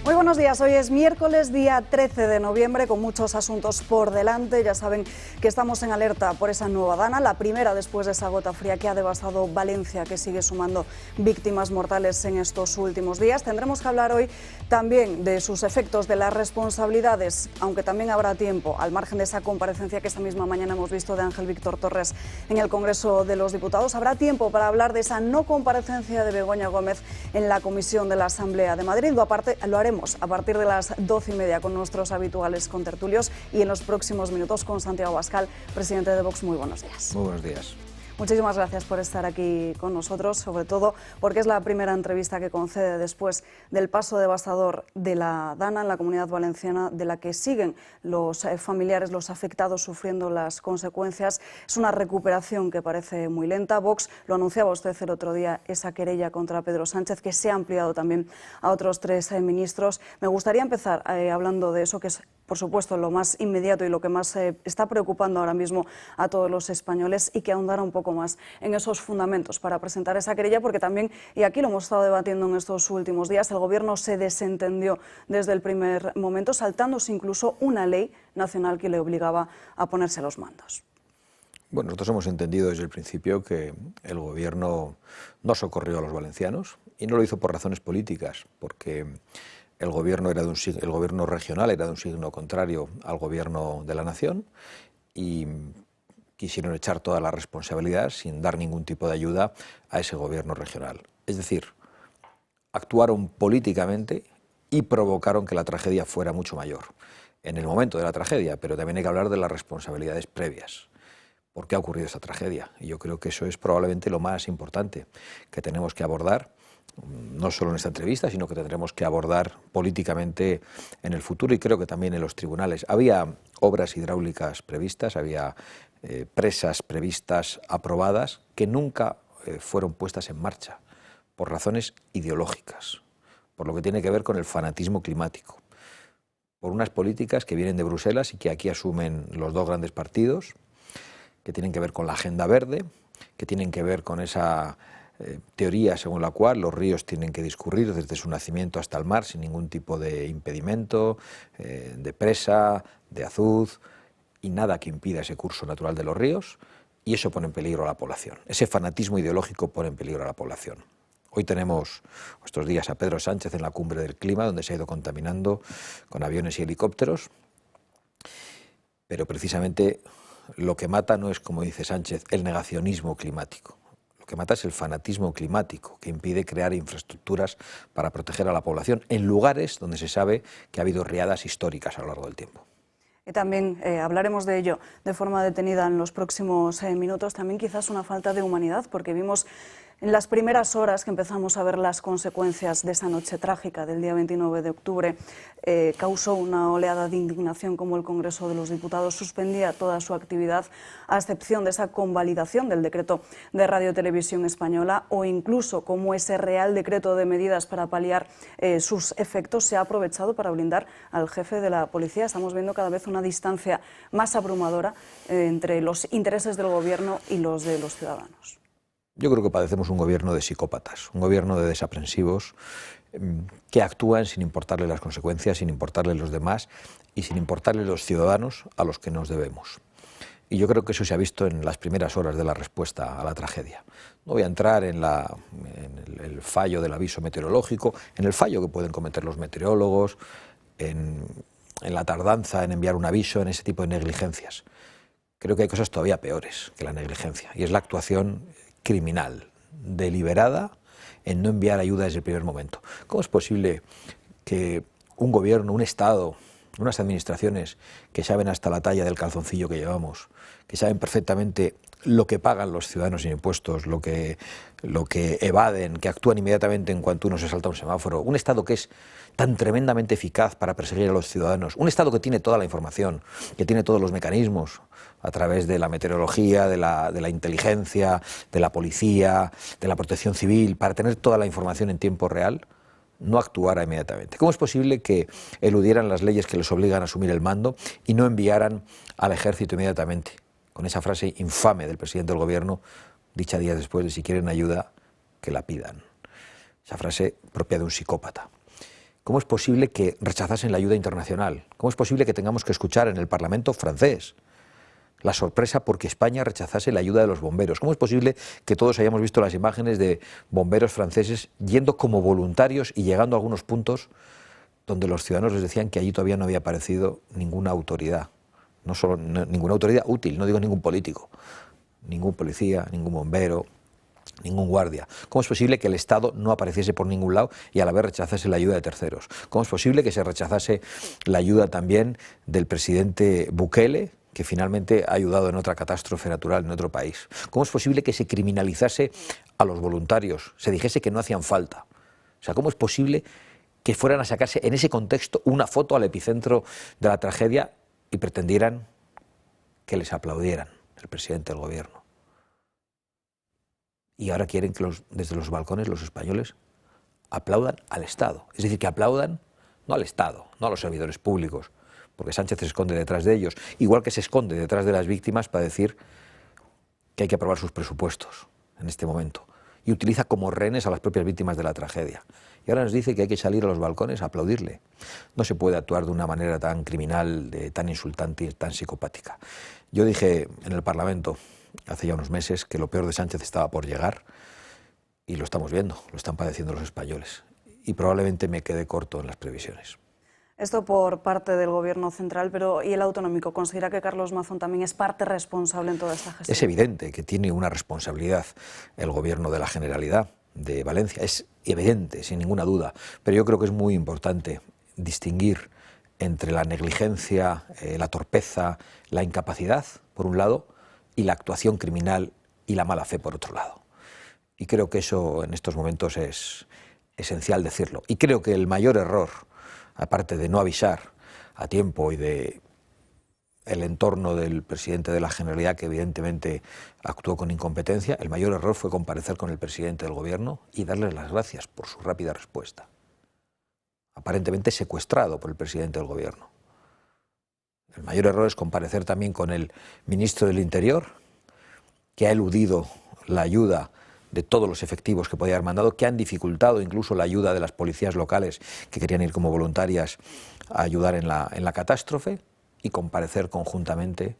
Muy buenos días, hoy es miércoles, día 13 de noviembre, con muchos asuntos por delante. Ya saben que estamos en alerta por esa nueva dana, la primera después de esa gota fría que ha devastado Valencia, que sigue sumando víctimas mortales en estos últimos días. Tendremos que hablar hoy también de sus efectos, de las responsabilidades, aunque también habrá tiempo, al margen de esa comparecencia que esta misma mañana hemos visto de Ángel Víctor Torres en el Congreso de los Diputados. Habrá tiempo para hablar de esa no comparecencia de Begoña Gómez en la Comisión de la Asamblea de Madrid. Lo haremos a partir de las 12:30 con nuestros habituales contertulios y en los próximos minutos con Santiago Abascal, presidente de Vox. Muy buenos días. Muy buenos días. Muchísimas gracias por estar aquí con nosotros, sobre todo porque es la primera entrevista que concede después del paso devastador de la dana en la Comunidad Valenciana, de la que siguen los familiares, los afectados, sufriendo las consecuencias. Es una recuperación que parece muy lenta. Vox, lo anunciaba usted el otro día, esa querella contra Pedro Sánchez, que se ha ampliado también a otros 3 ministros. Me gustaría empezar hablando de eso, que es, por supuesto, lo más inmediato y lo que más está preocupando ahora mismo a todos los españoles, y que ahondara un poco más en esos fundamentos para presentar esa querella, porque también, y aquí lo hemos estado debatiendo en estos últimos días, el Gobierno se desentendió desde el primer momento, saltándose incluso una ley nacional que le obligaba a ponerse a los mandos. Bueno, nosotros hemos entendido desde el principio que el Gobierno no socorrió a los valencianos, y no lo hizo por razones políticas, porque el gobierno regional era de un signo contrario al gobierno de la nación, y quisieron echar toda la responsabilidad sin dar ningún tipo de ayuda a ese gobierno regional. Es decir, actuaron políticamente y provocaron que la tragedia fuera mucho mayor en el momento de la tragedia, pero también hay que hablar de las responsabilidades previas. ¿Por qué ha ocurrido esta tragedia? Y yo creo que eso es probablemente lo más importante que tenemos que abordar, no solo en esta entrevista, sino que tendremos que abordar políticamente en el futuro, y creo que también en los tribunales. Había obras hidráulicas previstas, había presas previstas, aprobadas, que nunca fueron puestas en marcha por razones ideológicas, por lo que tiene que ver con el fanatismo climático, por unas políticas que vienen de Bruselas y que aquí asumen los 2 grandes partidos, que tienen que ver con la agenda verde, que tienen que ver con esa teoría según la cual los ríos tienen que discurrir desde su nacimiento hasta el mar sin ningún tipo de impedimento, de presa, de azuz, y nada que impida ese curso natural de los ríos, y eso pone en peligro a la población. Ese fanatismo ideológico pone en peligro a la población. Hoy tenemos estos días a Pedro Sánchez en la cumbre del clima, donde se ha ido contaminando con aviones y helicópteros, pero precisamente lo que mata no es, como dice Sánchez, el negacionismo climático. Lo que mata es el fanatismo climático, que impide crear infraestructuras para proteger a la población en lugares donde se sabe que ha habido riadas históricas a lo largo del tiempo. Y también hablaremos de ello de forma detenida en los próximos minutos. También quizás una falta de humanidad, porque vimos en las primeras horas que empezamos a ver las consecuencias de esa noche trágica del día 29 de octubre, causó una oleada de indignación, como el Congreso de los Diputados suspendía toda su actividad, a excepción de esa convalidación del decreto de Radio Televisión Española, o incluso como ese Real Decreto de medidas para paliar sus efectos se ha aprovechado para blindar al jefe de la policía. Estamos viendo cada vez una distancia más abrumadora entre los intereses del Gobierno y los de los ciudadanos. Yo creo que padecemos un gobierno de psicópatas, un gobierno de desaprensivos que actúan sin importarle las consecuencias, sin importarle los demás y sin importarle los ciudadanos a los que nos debemos. Y yo creo que eso se ha visto en las primeras horas de la respuesta a la tragedia. No voy a entrar en el fallo del aviso meteorológico, en el fallo que pueden cometer los meteorólogos, en la tardanza en enviar un aviso, en ese tipo de negligencias. Creo que hay cosas todavía peores que la negligencia, y es la actuación criminal, deliberada, en no enviar ayuda desde el primer momento. ¿Cómo es posible que un gobierno, un Estado, unas administraciones que saben hasta la talla del calzoncillo que llevamos, que saben perfectamente lo que pagan los ciudadanos en impuestos, lo que evaden, que actúan inmediatamente en cuanto uno se salta un semáforo, un Estado que es tan tremendamente eficaz para perseguir a los ciudadanos, un Estado que tiene toda la información, que tiene todos los mecanismos a través de la meteorología, de la inteligencia, de la policía, de la protección civil, para tener toda la información en tiempo real, no actuara inmediatamente? ¿Cómo es posible que eludieran las leyes que les obligan a asumir el mando y no enviaran al ejército inmediatamente? Con esa frase infame del presidente del Gobierno, dicha días después de: si quieren ayuda, que la pidan. Esa frase propia de un psicópata. ¿Cómo es posible que rechazasen la ayuda internacional? ¿Cómo es posible que tengamos que escuchar en el Parlamento francés la sorpresa porque España rechazase la ayuda de los bomberos? ¿Cómo es posible que todos hayamos visto las imágenes de bomberos franceses yendo como voluntarios y llegando a algunos puntos donde los ciudadanos les decían que allí todavía no había aparecido ninguna autoridad? No solo ninguna autoridad útil, no digo ningún político, ningún policía, ningún bombero, ningún guardia. ¿Cómo es posible que el Estado no apareciese por ningún lado y a la vez rechazase la ayuda de terceros? ¿Cómo es posible que se rechazase la ayuda también del presidente Bukele, que finalmente ha ayudado en otra catástrofe natural en otro país? ¿Cómo es posible que se criminalizase a los voluntarios, se dijese que no hacían falta? O sea, ¿cómo es posible que fueran a sacarse en ese contexto una foto al epicentro de la tragedia y pretendieran que les aplaudieran el presidente del gobierno? Y ahora quieren que desde los balcones los españoles aplaudan al Estado. Es decir, que aplaudan no al Estado, no a los servidores públicos, porque Sánchez se esconde detrás de ellos, igual que se esconde detrás de las víctimas para decir que hay que aprobar sus presupuestos en este momento, y utiliza como rehenes a las propias víctimas de la tragedia. Y ahora nos dice que hay que salir a los balcones a aplaudirle. No se puede actuar de una manera tan criminal, tan insultante y tan psicopática. Yo dije en el Parlamento hace ya unos meses que lo peor de Sánchez estaba por llegar, y lo estamos viendo, lo están padeciendo los españoles, y probablemente me quede corto en las previsiones. Esto por parte del Gobierno central, pero ¿y el autonómico? ¿Considera que Carlos Mazón también es parte responsable en toda esta gestión? Es evidente que tiene una responsabilidad el Gobierno de la Generalidad de Valencia, es evidente, sin ninguna duda, pero yo creo que es muy importante distinguir entre la negligencia, la torpeza, la incapacidad, por un lado, y la actuación criminal y la mala fe, por otro lado. Y creo que eso en estos momentos es esencial decirlo. Y creo que el mayor error, aparte de no avisar a tiempo y de el entorno del presidente de la Generalidad, que evidentemente actuó con incompetencia, el mayor error fue comparecer con el presidente del Gobierno y darles las gracias por su rápida respuesta, aparentemente secuestrado por el presidente del Gobierno. El mayor error es comparecer también con el ministro del Interior, que ha eludido la ayuda de todos los efectivos que podía haber mandado, que han dificultado incluso la ayuda de las policías locales que querían ir como voluntarias a ayudar en la catástrofe, y comparecer conjuntamente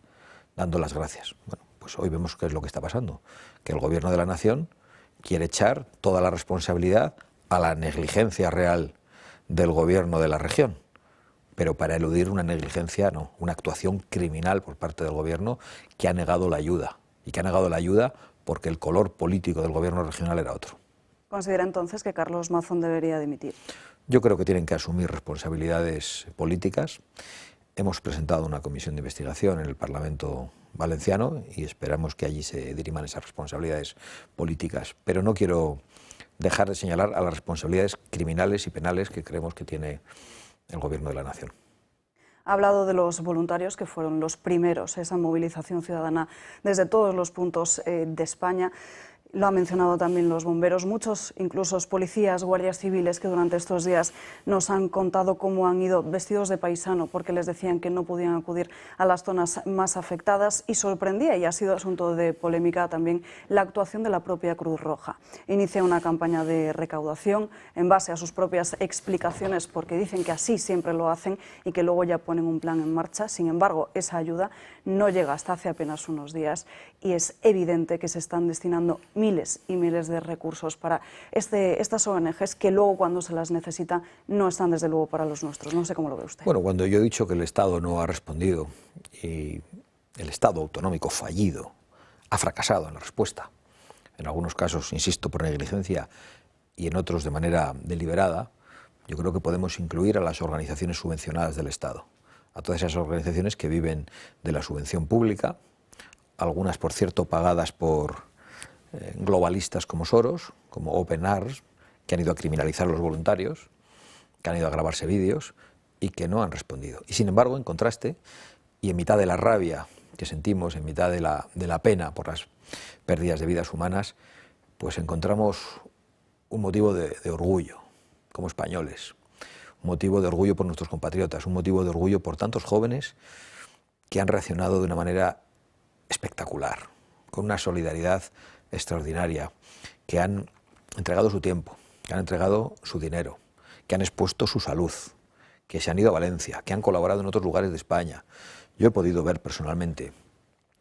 dando las gracias. Bueno, pues hoy vemos qué es lo que está pasando, que el Gobierno de la Nación quiere echar toda la responsabilidad a la negligencia real del Gobierno de la región, pero para eludir una negligencia, no, una actuación criminal por parte del Gobierno que ha negado la ayuda, y que ha negado la ayuda porque el color político del Gobierno regional era otro. ¿Considera entonces que Carlos Mazón debería dimitir? Yo creo que tienen que asumir responsabilidades políticas. Hemos presentado una comisión de investigación en el Parlamento valenciano y esperamos que allí se diriman esas responsabilidades políticas. Pero no quiero dejar de señalar a las responsabilidades criminales y penales que creemos que tiene el Gobierno de la Nación. Ha hablado de los voluntarios que fueron los primeros, esa movilización ciudadana desde todos los puntos de España. Lo ha mencionado también los bomberos, muchos, incluso policías, guardias civiles, que durante estos días nos han contado cómo han ido vestidos de paisano porque les decían que no podían acudir a las zonas más afectadas, y sorprendía, y ha sido asunto de polémica también, la actuación de la propia Cruz Roja. Inicia una campaña de recaudación en base a sus propias explicaciones, porque dicen que así siempre lo hacen y que luego ya ponen un plan en marcha. Sin embargo, esa ayuda no llega hasta hace apenas unos días, y es evidente que se están destinando miles y miles de recursos para estas ONGs que luego, cuando se las necesita, no están desde luego para los nuestros. No sé cómo lo ve usted. Bueno, cuando yo he dicho que el Estado no ha respondido y el Estado autonómico fallido ha fracasado en la respuesta, en algunos casos, insisto, por negligencia y en otros de manera deliberada, yo creo que podemos incluir a las organizaciones subvencionadas del Estado, a todas esas organizaciones que viven de la subvención pública, algunas, por cierto, pagadas por globalistas como Soros, como Open Arms, que han ido a criminalizar a los voluntarios, que han ido a grabarse vídeos y que no han respondido. Y sin embargo, en contraste, y en mitad de la rabia que sentimos, en mitad de la pena por las pérdidas de vidas humanas, pues encontramos un motivo de orgullo como españoles, un motivo de orgullo por nuestros compatriotas, un motivo de orgullo por tantos jóvenes que han reaccionado de una manera espectacular, con una solidaridad extraordinaria, que han entregado su tiempo, que han entregado su dinero, que han expuesto su salud, que se han ido a Valencia, que han colaborado en otros lugares de España. Yo he podido ver personalmente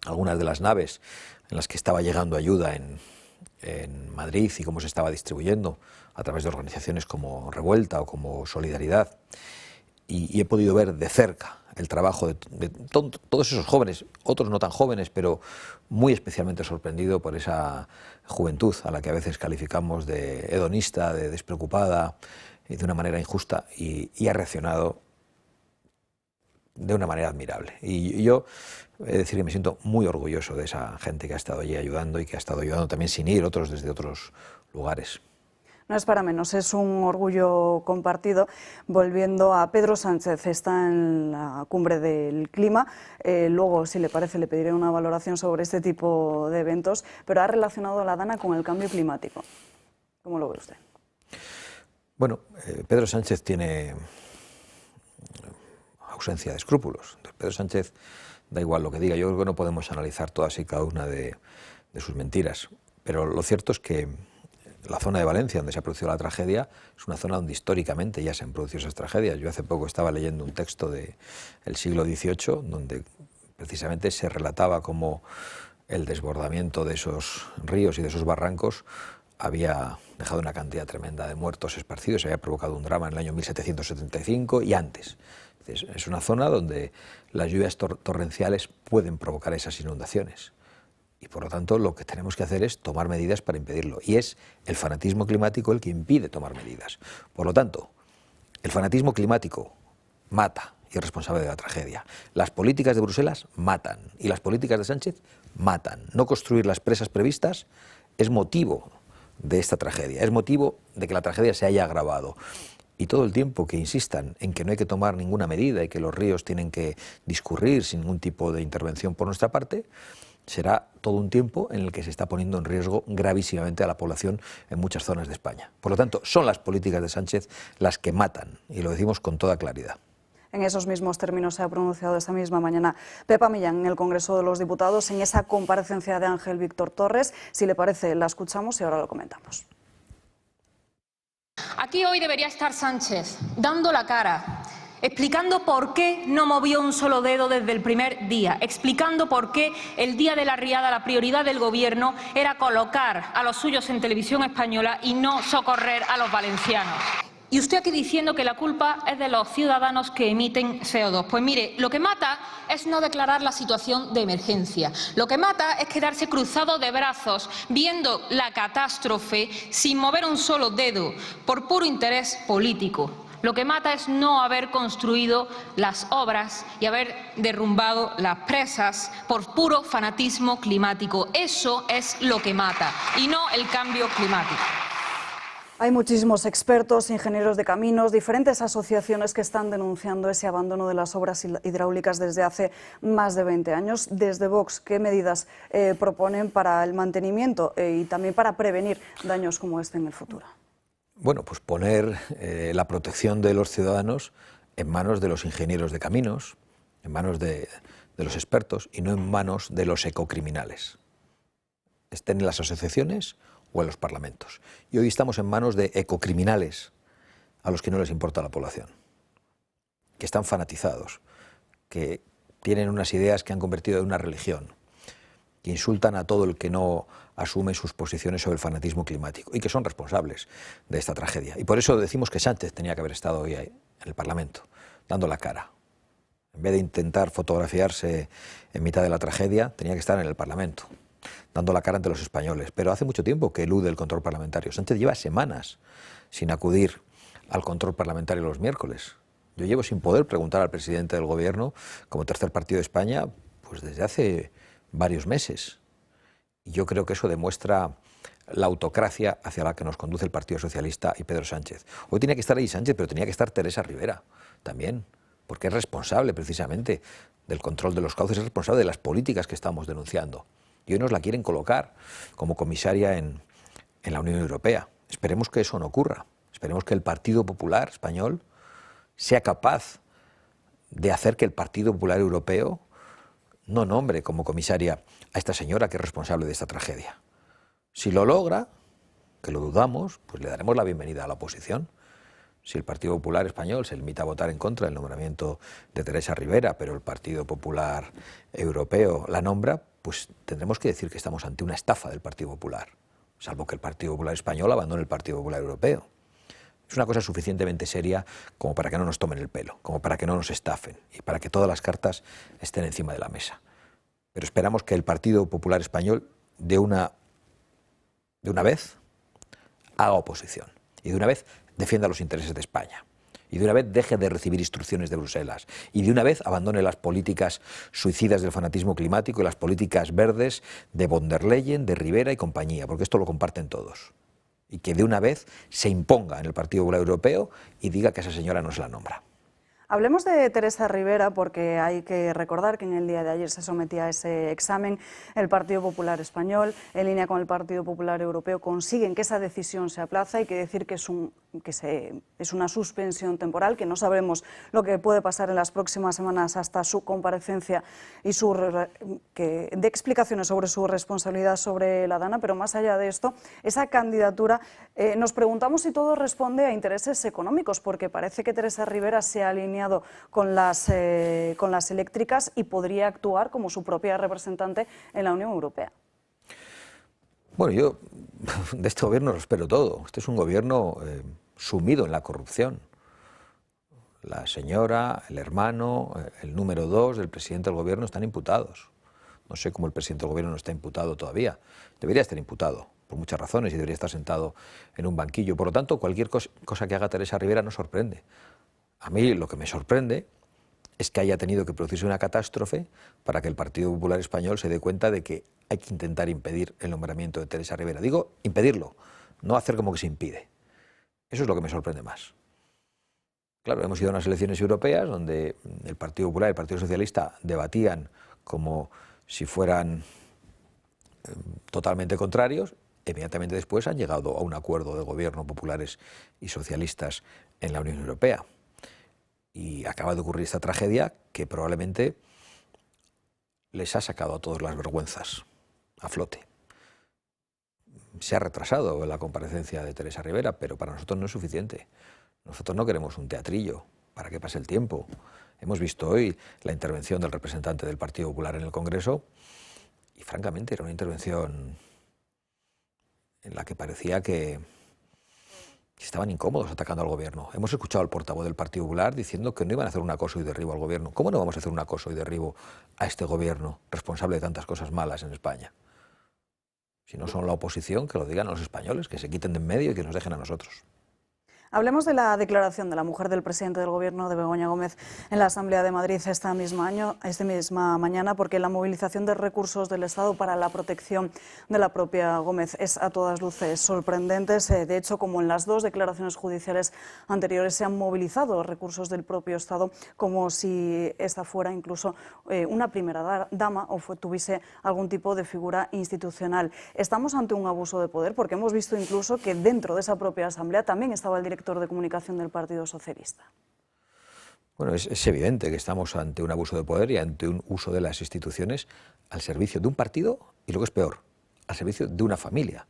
algunas de las naves en las que estaba llegando ayuda en Madrid y cómo se estaba distribuyendo a través de organizaciones como Revuelta o como Solidaridad. Y he podido ver de cerca el trabajo de todos esos jóvenes, otros no tan jóvenes, pero muy especialmente sorprendido por esa juventud a la que a veces calificamos de hedonista, de despreocupada, de una manera injusta, y ha reaccionado de una manera admirable. Y yo he de decir que me siento muy orgulloso de esa gente que ha estado allí ayudando y que ha estado ayudando también sin ir, otros desde otros lugares. No es para menos, es un orgullo compartido. Volviendo a Pedro Sánchez, está en la cumbre del clima. Luego, si le parece, le pediré una valoración sobre este tipo de eventos, pero ha relacionado a la Dana con el cambio climático. ¿Cómo lo ve usted? Bueno, Pedro Sánchez tiene ausencia de escrúpulos. Entonces, Pedro Sánchez, da igual lo que diga, yo creo que no podemos analizar todas y cada una de sus mentiras, pero lo cierto es que la zona de Valencia, donde se ha producido la tragedia, es una zona donde históricamente ya se han producido esas tragedias. Yo hace poco estaba leyendo un texto del siglo XVIII, donde precisamente se relataba cómo el desbordamiento de esos ríos y de esos barrancos había dejado una cantidad tremenda de muertos esparcidos, se había provocado un drama en el año 1775 y antes. Es una zona donde las lluvias torrenciales pueden provocar esas inundaciones. Y por lo tanto lo que tenemos que hacer es tomar medidas para impedirlo. Y es el fanatismo climático el que impide tomar medidas. Por lo tanto, el fanatismo climático mata y es responsable de la tragedia. Las políticas de Bruselas matan y las políticas de Sánchez matan. No construir las presas previstas es motivo de esta tragedia, es motivo de que la tragedia se haya agravado. Y todo el tiempo que insistan en que no hay que tomar ninguna medida y que los ríos tienen que discurrir sin ningún tipo de intervención por nuestra parte, será todo un tiempo en el que se está poniendo en riesgo gravísimamente a la población en muchas zonas de España. Por lo tanto, son las políticas de Sánchez las que matan, y lo decimos con toda claridad. En esos mismos términos se ha pronunciado esta misma mañana Pepa Millán en el Congreso de los Diputados en esa comparecencia de Ángel Víctor Torres. Si le parece, la escuchamos y ahora lo comentamos. Aquí hoy debería estar Sánchez, dando la cara, explicando por qué no movió un solo dedo desde el primer día, explicando por qué el día de la riada la prioridad del Gobierno era colocar a los suyos en televisión española y no socorrer a los valencianos. Y usted aquí diciendo que la culpa es de los ciudadanos que emiten CO2. Pues mire, lo que mata es no declarar la situación de emergencia. Lo que mata es quedarse cruzado de brazos viendo la catástrofe sin mover un solo dedo por puro interés político. Lo que mata es no haber construido las obras y haber derrumbado las presas por puro fanatismo climático. Eso es lo que mata y no el cambio climático. Hay muchísimos expertos, ingenieros de caminos, diferentes asociaciones que están denunciando ese abandono de las obras hidráulicas desde hace más de 20 años. Desde Vox, ¿qué medidas proponen para el mantenimiento y también para prevenir daños como este en el futuro? Bueno, pues poner la protección de los ciudadanos en manos de los ingenieros de caminos, en manos de los expertos y no en manos de los ecocriminales. Estén en las asociaciones o en los parlamentos. Y hoy estamos en manos de ecocriminales a los que no les importa la población, que están fanatizados, que tienen unas ideas que han convertido en una religión, que insultan a todo el que no asume sus posiciones sobre el fanatismo climático y que son responsables de esta tragedia. Y por eso decimos que Sánchez tenía que haber estado hoy en el Parlamento, dando la cara. En vez de intentar fotografiarse en mitad de la tragedia, tenía que estar en el Parlamento, dando la cara ante los españoles. Pero hace mucho tiempo que elude el control parlamentario. Sánchez lleva semanas sin acudir al control parlamentario los miércoles. Yo llevo sin poder preguntar al presidente del Gobierno, como tercer partido de España, pues desde hace varios meses. Y yo creo que eso demuestra la autocracia hacia la que nos conduce el Partido Socialista y Pedro Sánchez. Hoy tenía que estar ahí Sánchez, pero tenía que estar Teresa Rivera también, porque es responsable precisamente del control de los cauces, es responsable de las políticas que estamos denunciando. Y hoy nos la quieren colocar como comisaria en la Unión Europea. Esperemos que eso no ocurra. Esperemos que el Partido Popular Español sea capaz de hacer que el Partido Popular Europeo no nombre como comisaria a esta señora que es responsable de esta tragedia. Si lo logra, que lo dudamos, pues le daremos la bienvenida a la oposición. Si el Partido Popular Español se limita a votar en contra del nombramiento de Teresa Rivera, pero el Partido Popular Europeo la nombra, pues tendremos que decir que estamos ante una estafa del Partido Popular, salvo que el Partido Popular Español abandone el Partido Popular Europeo. Es una cosa suficientemente seria como para que no nos tomen el pelo, como para que no nos estafen y para que todas las cartas estén encima de la mesa. Pero esperamos que el Partido Popular Español de una vez haga oposición y de una vez defienda los intereses de España y de una vez deje de recibir instrucciones de Bruselas y de una vez abandone las políticas suicidas del fanatismo climático y las políticas verdes de von der Leyen, de Rivera y compañía, porque esto lo comparten todos. Y que de una vez se imponga en el Partido Popular Europeo y diga que esa señora no se la nombra. Hablemos de Teresa Rivera porque hay que recordar que en el día de ayer se sometía a ese examen. El Partido Popular Español, en línea con el Partido Popular Europeo, consiguen que esa decisión se aplaza. Hay que decir que es una suspensión temporal, que no sabemos lo que puede pasar en las próximas semanas hasta su comparecencia y que dé explicaciones sobre su responsabilidad sobre la Dana. Pero más allá de esto, esa candidatura, nos preguntamos si todo responde a intereses económicos, porque parece que Teresa Rivera se ha alineado con las eléctricas y podría actuar como su propia representante en la Unión Europea. Bueno, yo de este gobierno lo espero todo. Este es un gobierno sumido en la corrupción. La señora, el hermano, el número 2 del presidente del gobierno están imputados. No sé cómo el presidente del gobierno no está imputado todavía. Debería estar imputado por muchas razones y debería estar sentado en un banquillo. Por lo tanto, cualquier cosa que haga Teresa Rivera nos sorprende. A mí lo que me sorprende es que haya tenido que producirse una catástrofe para que el Partido Popular Español se dé cuenta de que hay que intentar impedir el nombramiento de Teresa Rivera. Digo, impedirlo, no hacer como que se impide. Eso es lo que me sorprende más. Claro, hemos ido a unas elecciones europeas donde el Partido Popular y el Partido Socialista debatían como si fueran totalmente contrarios. Inmediatamente después han llegado a un acuerdo de gobierno populares y socialistas en la Unión Europea. Y acaba de ocurrir esta tragedia que probablemente les ha sacado a todos las vergüenzas a flote. Se ha retrasado la comparecencia de Teresa Rivera, pero para nosotros no es suficiente. Nosotros no queremos un teatrillo para que pase el tiempo. Hemos visto hoy la intervención del representante del Partido Popular en el Congreso y francamente era una intervención en la que parecía que estaban incómodos atacando al gobierno. Hemos escuchado al portavoz del Partido Popular diciendo que no iban a hacer un acoso y derribo al gobierno. ¿Cómo no vamos a hacer un acoso y derribo a este gobierno responsable de tantas cosas malas en España? Si no son la oposición, que lo digan a los españoles, que se quiten de en medio y que nos dejen a nosotros. Hablemos de la declaración de la mujer del presidente del Gobierno, de Begoña Gómez, en la Asamblea de Madrid esta misma mañana, porque la movilización de recursos del Estado para la protección de la propia Gómez es a todas luces sorprendente. De hecho, como en las dos declaraciones judiciales anteriores, se han movilizado recursos del propio Estado como si esta fuera incluso una primera dama o tuviese algún tipo de figura institucional. Estamos ante un abuso de poder, porque hemos visto incluso que dentro de esa propia Asamblea también estaba el director de comunicación del Partido Socialista. Bueno, es evidente que estamos ante un abuso de poder y ante un uso de las instituciones al servicio de un partido y, lo que es peor, al servicio de una familia.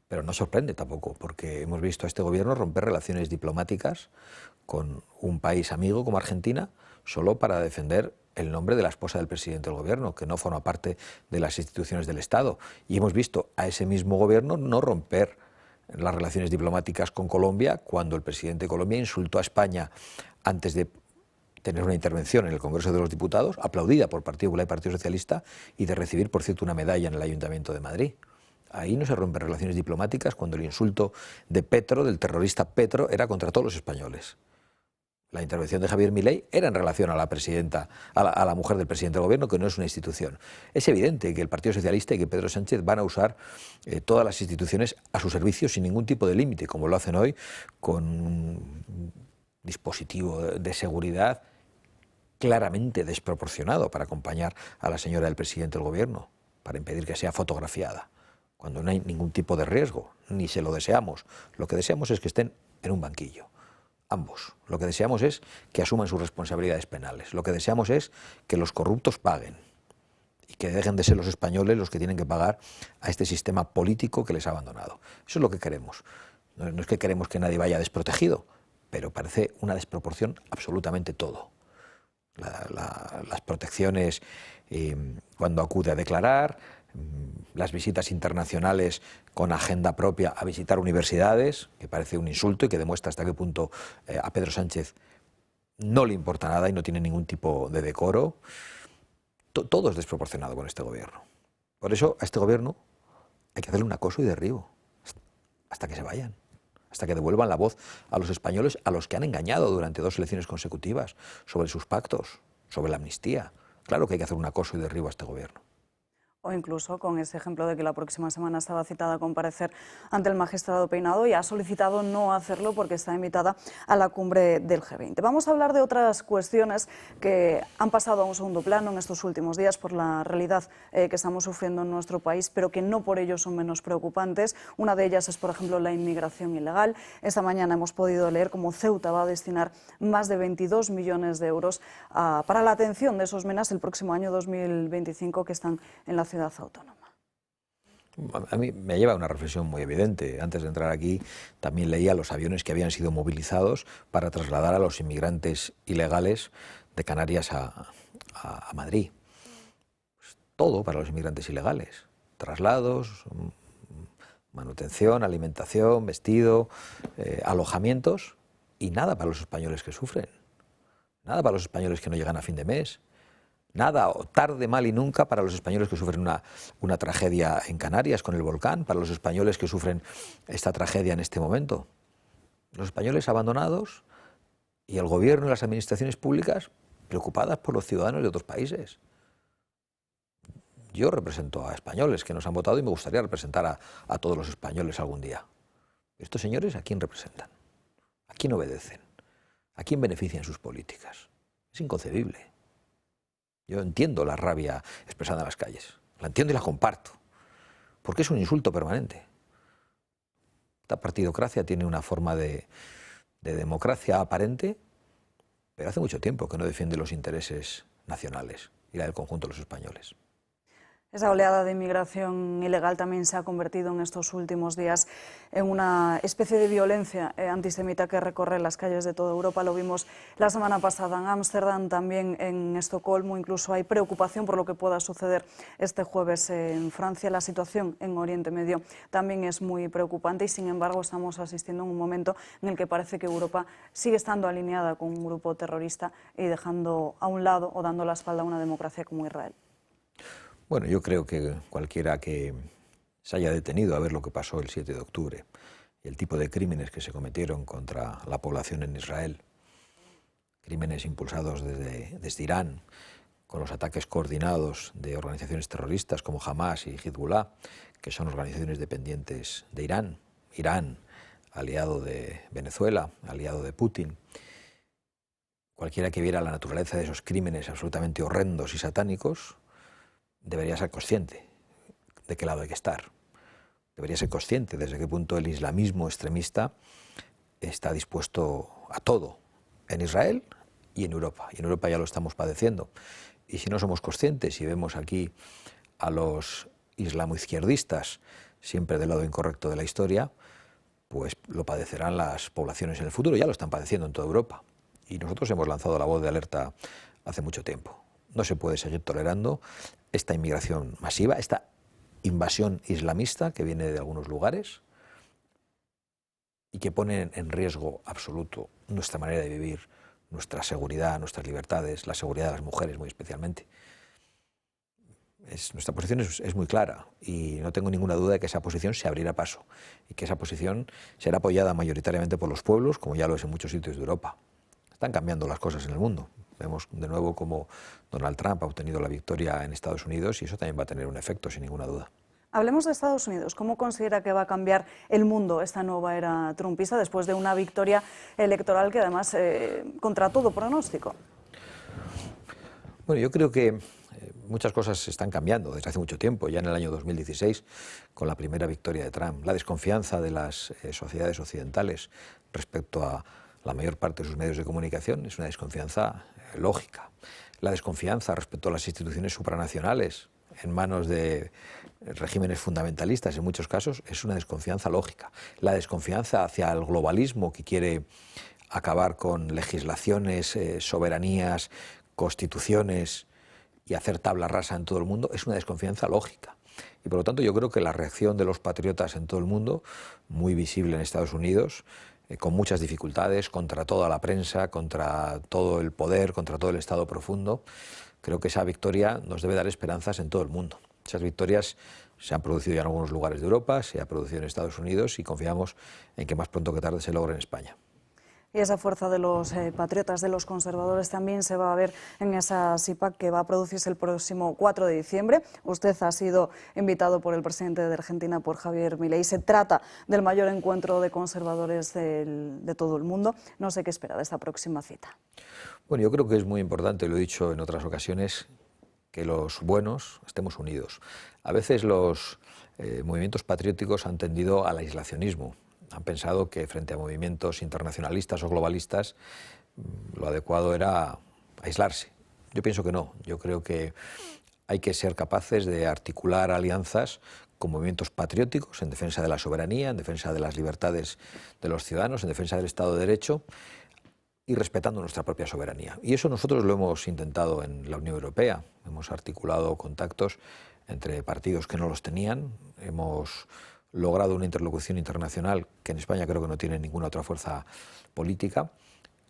Pero no sorprende tampoco, porque hemos visto a este gobierno romper relaciones diplomáticas con un país amigo como Argentina solo para defender el nombre de la esposa del presidente del gobierno, que no forma parte de las instituciones del Estado. Y hemos visto a ese mismo gobierno no romper las relaciones diplomáticas con Colombia cuando el presidente de Colombia insultó a España antes de tener una intervención en el Congreso de los Diputados, aplaudida por Partido Popular y Partido Socialista, y de recibir, por cierto, una medalla en el Ayuntamiento de Madrid. Ahí no se rompen relaciones diplomáticas cuando el insulto de Petro, del terrorista Petro, era contra todos los españoles. La intervención de Javier Milei era en relación a la presidenta, a la mujer del presidente del gobierno, que no es una institución. Es evidente que el Partido Socialista y que Pedro Sánchez van a usar todas las instituciones a su servicio sin ningún tipo de límite, como lo hacen hoy con un dispositivo de seguridad claramente desproporcionado para acompañar a la señora del presidente del gobierno, para impedir que sea fotografiada, cuando no hay ningún tipo de riesgo, ni se lo deseamos. Lo que deseamos es que estén en un banquillo. Ambos. Lo que deseamos es que asuman sus responsabilidades penales. Lo que deseamos es que los corruptos paguen y que dejen de ser los españoles los que tienen que pagar a este sistema político que les ha abandonado. Eso es lo que queremos. No es que queremos que nadie vaya desprotegido, pero parece una desproporción absolutamente todo. Las protecciones cuando acude a declarar, las visitas internacionales con agenda propia a visitar universidades, que parece un insulto y que demuestra hasta qué punto a Pedro Sánchez no le importa nada y no tiene ningún tipo de decoro. Todo es desproporcionado con este gobierno. Por eso a este gobierno hay que hacerle un acoso y derribo hasta que se vayan, hasta que devuelvan la voz a los españoles a los que han engañado durante 2 elecciones consecutivas sobre sus pactos, sobre la amnistía. Claro que hay que hacer un acoso y derribo a este gobierno. O incluso con ese ejemplo de que la próxima semana estaba citada a comparecer ante el magistrado Peinado y ha solicitado no hacerlo porque está invitada a la cumbre del G20. Vamos a hablar de otras cuestiones que han pasado a un segundo plano en estos últimos días por la realidad que estamos sufriendo en nuestro país, pero que no por ello son menos preocupantes. Una de ellas es, por ejemplo, la inmigración ilegal. Esta mañana hemos podido leer cómo Ceuta va a destinar más de 22 millones de euros para la atención de esos menas el próximo año 2025 que están en la ciudad autónoma. A mí me lleva a una reflexión muy evidente. Antes de entrar aquí también leía los aviones que habían sido movilizados para trasladar a los inmigrantes ilegales de Canarias a Madrid. Pues todo para los inmigrantes ilegales. Traslados, manutención, alimentación, vestido, alojamientos y nada para los españoles que sufren. Nada para los españoles que no llegan a fin de mes. Nada, o tarde, mal y nunca, para los españoles que sufren una tragedia en Canarias con el volcán, para los españoles que sufren esta tragedia en este momento. Los españoles abandonados y el gobierno y las administraciones públicas preocupadas por los ciudadanos de otros países. Yo represento a españoles que nos han votado y me gustaría representar a todos los españoles algún día. ¿Estos señores a quién representan? ¿A quién obedecen? ¿A quién benefician sus políticas? Es inconcebible. Yo entiendo la rabia expresada en las calles, la entiendo y la comparto, porque es un insulto permanente. Esta partidocracia tiene una forma de democracia aparente, pero hace mucho tiempo que no defiende los intereses nacionales y la del conjunto de los españoles. Esa oleada de inmigración ilegal también se ha convertido en estos últimos días en una especie de violencia antisemita que recorre las calles de toda Europa. Lo vimos la semana pasada en Ámsterdam, también en Estocolmo. Incluso hay preocupación por lo que pueda suceder este jueves en Francia. La situación en Oriente Medio también es muy preocupante y, sin embargo, estamos asistiendo a un momento en el que parece que Europa sigue estando alineada con un grupo terrorista y dejando a un lado o dando la espalda a una democracia como Israel. Bueno, yo creo que cualquiera que se haya detenido a ver lo que pasó el 7 de octubre y el tipo de crímenes que se cometieron contra la población en Israel, crímenes impulsados desde Irán, con los ataques coordinados de organizaciones terroristas como Hamas y Hezbollah, que son organizaciones dependientes de Irán, aliado de Venezuela, aliado de Putin. Cualquiera que viera la naturaleza de esos crímenes absolutamente horrendos y satánicos debería ser consciente de qué lado hay que estar. Debería ser consciente desde qué punto el islamismo extremista está dispuesto a todo en Israel y en Europa. Y en Europa ya lo estamos padeciendo. Y si no somos conscientes y vemos aquí a los islamoizquierdistas siempre del lado incorrecto de la historia, pues lo padecerán las poblaciones en el futuro. Ya lo están padeciendo en toda Europa. Y nosotros hemos lanzado la voz de alerta hace mucho tiempo. No se puede seguir tolerando esta inmigración masiva, esta invasión islamista que viene de algunos lugares y que pone en riesgo absoluto nuestra manera de vivir, nuestra seguridad, nuestras libertades, la seguridad de las mujeres muy especialmente. Nuestra posición es muy clara y no tengo ninguna duda de que esa posición se abrirá paso y que esa posición será apoyada mayoritariamente por los pueblos, como ya lo es en muchos sitios de Europa. Están cambiando las cosas en el mundo. Vemos de nuevo cómo Donald Trump ha obtenido la victoria en Estados Unidos y eso también va a tener un efecto, sin ninguna duda. Hablemos de Estados Unidos. ¿Cómo considera que va a cambiar el mundo esta nueva era trumpista después de una victoria electoral que además contra todo pronóstico? Bueno, yo creo que muchas cosas están cambiando desde hace mucho tiempo. Ya en el año 2016, con la primera victoria de Trump, la desconfianza de las sociedades occidentales respecto a la mayor parte de sus medios de comunicación es una desconfianza lógica. La desconfianza respecto a las instituciones supranacionales en manos de regímenes fundamentalistas, en muchos casos, es una desconfianza lógica. La desconfianza hacia el globalismo que quiere acabar con legislaciones, soberanías, constituciones y hacer tabla rasa en todo el mundo, es una desconfianza lógica. Y por lo tanto yo creo que la reacción de los patriotas en todo el mundo, muy visible en Estados Unidos, con muchas dificultades, contra toda la prensa, contra todo el poder, contra todo el Estado profundo, creo que esa victoria nos debe dar esperanzas en todo el mundo. Esas victorias se han producido ya en algunos lugares de Europa, se ha producido en Estados Unidos y confiamos en que más pronto que tarde se logre en España. Y esa fuerza de los patriotas, de los conservadores, también se va a ver en esa CIPAC que va a producirse el próximo 4 de diciembre. Usted ha sido invitado por el presidente de Argentina, por Javier Milei. Se trata del mayor encuentro de conservadores de todo el mundo. No sé qué espera de esta próxima cita. Bueno, yo creo que es muy importante, lo he dicho en otras ocasiones, que los buenos estemos unidos. A veces los movimientos patrióticos han tendido al aislacionismo. Han pensado que frente a movimientos internacionalistas o globalistas lo adecuado era aislarse. Yo pienso que no. Yo creo que hay que ser capaces de articular alianzas con movimientos patrióticos en defensa de la soberanía, en defensa de las libertades de los ciudadanos, en defensa del Estado de Derecho y respetando nuestra propia soberanía. Y eso nosotros lo hemos intentado en la Unión Europea. Hemos articulado contactos entre partidos que no los tenían. Hemos logrado una interlocución internacional que en España creo que no tiene ninguna otra fuerza política,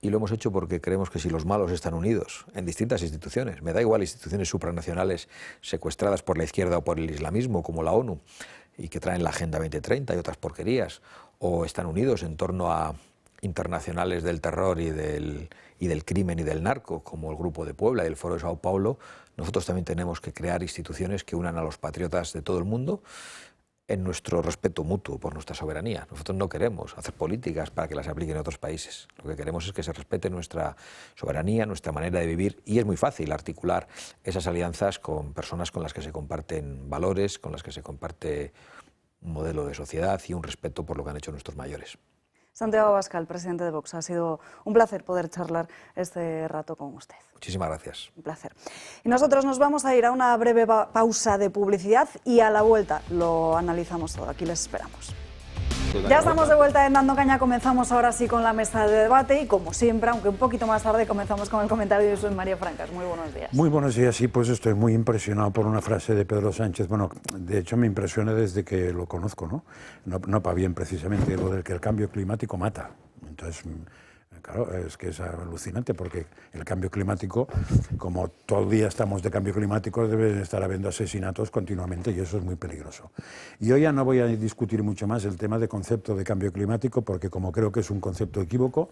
y lo hemos hecho porque creemos que si los malos están unidos en distintas instituciones, me da igual instituciones supranacionales secuestradas por la izquierda o por el islamismo como la ONU y que traen la Agenda 2030 y otras porquerías, o están unidos en torno a internacionales del terror y del crimen y del narco como el Grupo de Puebla y el Foro de Sao Paulo, nosotros también tenemos que crear instituciones que unan a los patriotas de todo el mundo en nuestro respeto mutuo por nuestra soberanía. Nosotros no queremos hacer políticas para que las apliquen en otros países. Lo que queremos es que se respete nuestra soberanía, nuestra manera de vivir, y es muy fácil articular esas alianzas con personas con las que se comparten valores, con las que se comparte un modelo de sociedad y un respeto por lo que han hecho nuestros mayores. Santiago Abascal, presidente de Vox, ha sido un placer poder charlar este rato con usted. Muchísimas gracias. Un placer. Y nosotros nos vamos a ir a una breve pausa de publicidad y a la vuelta lo analizamos todo. Aquí les esperamos. Ya estamos de vuelta en Dando Caña, comenzamos ahora sí con la mesa de debate y como siempre, aunque un poquito más tarde, comenzamos con el comentario de Jesús María Francas. Muy buenos días. Muy buenos días, sí, pues estoy muy impresionado por una frase de Pedro Sánchez. Bueno, de hecho me impresiona desde que lo conozco, ¿no? No para bien precisamente, lo del que el cambio climático mata. Entonces, claro, es que es alucinante porque el cambio climático, como todo el día estamos de cambio climático, deben estar habiendo asesinatos continuamente y eso es muy peligroso. Y hoy ya no voy a discutir mucho más el tema de concepto de cambio climático porque como creo que es un concepto equívoco,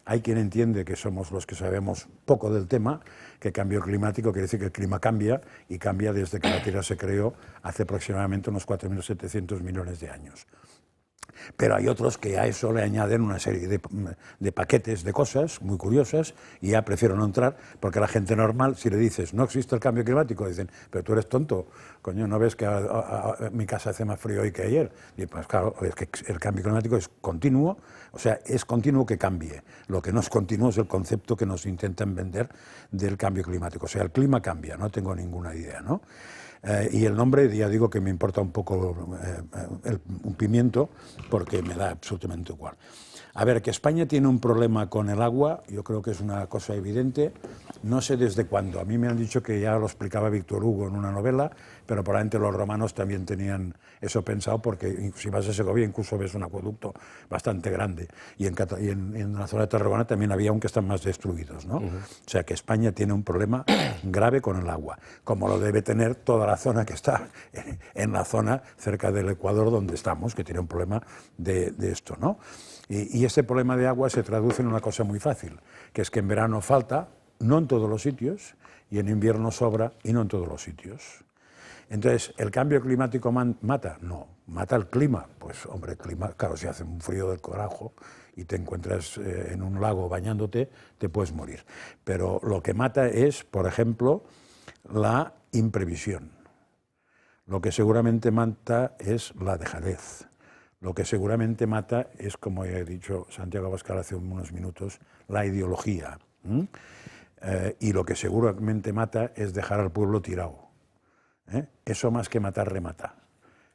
hay quien entiende que somos los que sabemos poco del tema, que cambio climático quiere decir que el clima cambia y cambia desde que la Tierra se creó hace aproximadamente unos 4.700 millones de años. Pero hay otros que a eso le añaden una serie de paquetes de cosas muy curiosas y ya prefiero no entrar porque la gente normal, si le dices no existe el cambio climático, dicen, pero tú eres tonto, coño, ¿no ves que mi casa hace más frío hoy que ayer? Y pues claro, es que el cambio climático es continuo, o sea, es continuo que cambie. Lo que no es continuo es el concepto que nos intentan vender del cambio climático. O sea, el clima cambia, no tengo ninguna idea, ¿no? Y el nombre, ya digo que me importa un poco un pimiento, porque me da absolutamente igual. A ver, que España tiene un problema con el agua, yo creo que es una cosa evidente, no sé desde cuándo. A mí me han dicho que ya lo explicaba Víctor Hugo en una novela, pero probablemente los romanos también tenían eso pensado, porque si vas a Segovia incluso ves un acueducto bastante grande, y en la zona de Tarragona también había, aunque están más destruidos, ¿no? O sea que España tiene un problema grave con el agua, como lo debe tener toda la zona que está en la zona cerca del Ecuador donde estamos, que tiene un problema de esto, ¿no? Y ese problema de agua se traduce en una cosa muy fácil, que es que en verano falta, no en todos los sitios, y en invierno sobra, y no en todos los sitios. Entonces, ¿el cambio climático mata? No. ¿Mata el clima? Pues, hombre, el clima, claro, si hace un frío del carajo y te encuentras en un lago bañándote, te puedes morir. Pero lo que mata es, por ejemplo, la imprevisión. Lo que seguramente mata es la dejadez. Lo que seguramente mata es, como ya he dicho Santiago Abascal hace unos minutos, la ideología. Y lo que seguramente mata es dejar al pueblo tirado. Eso más que matar, remata.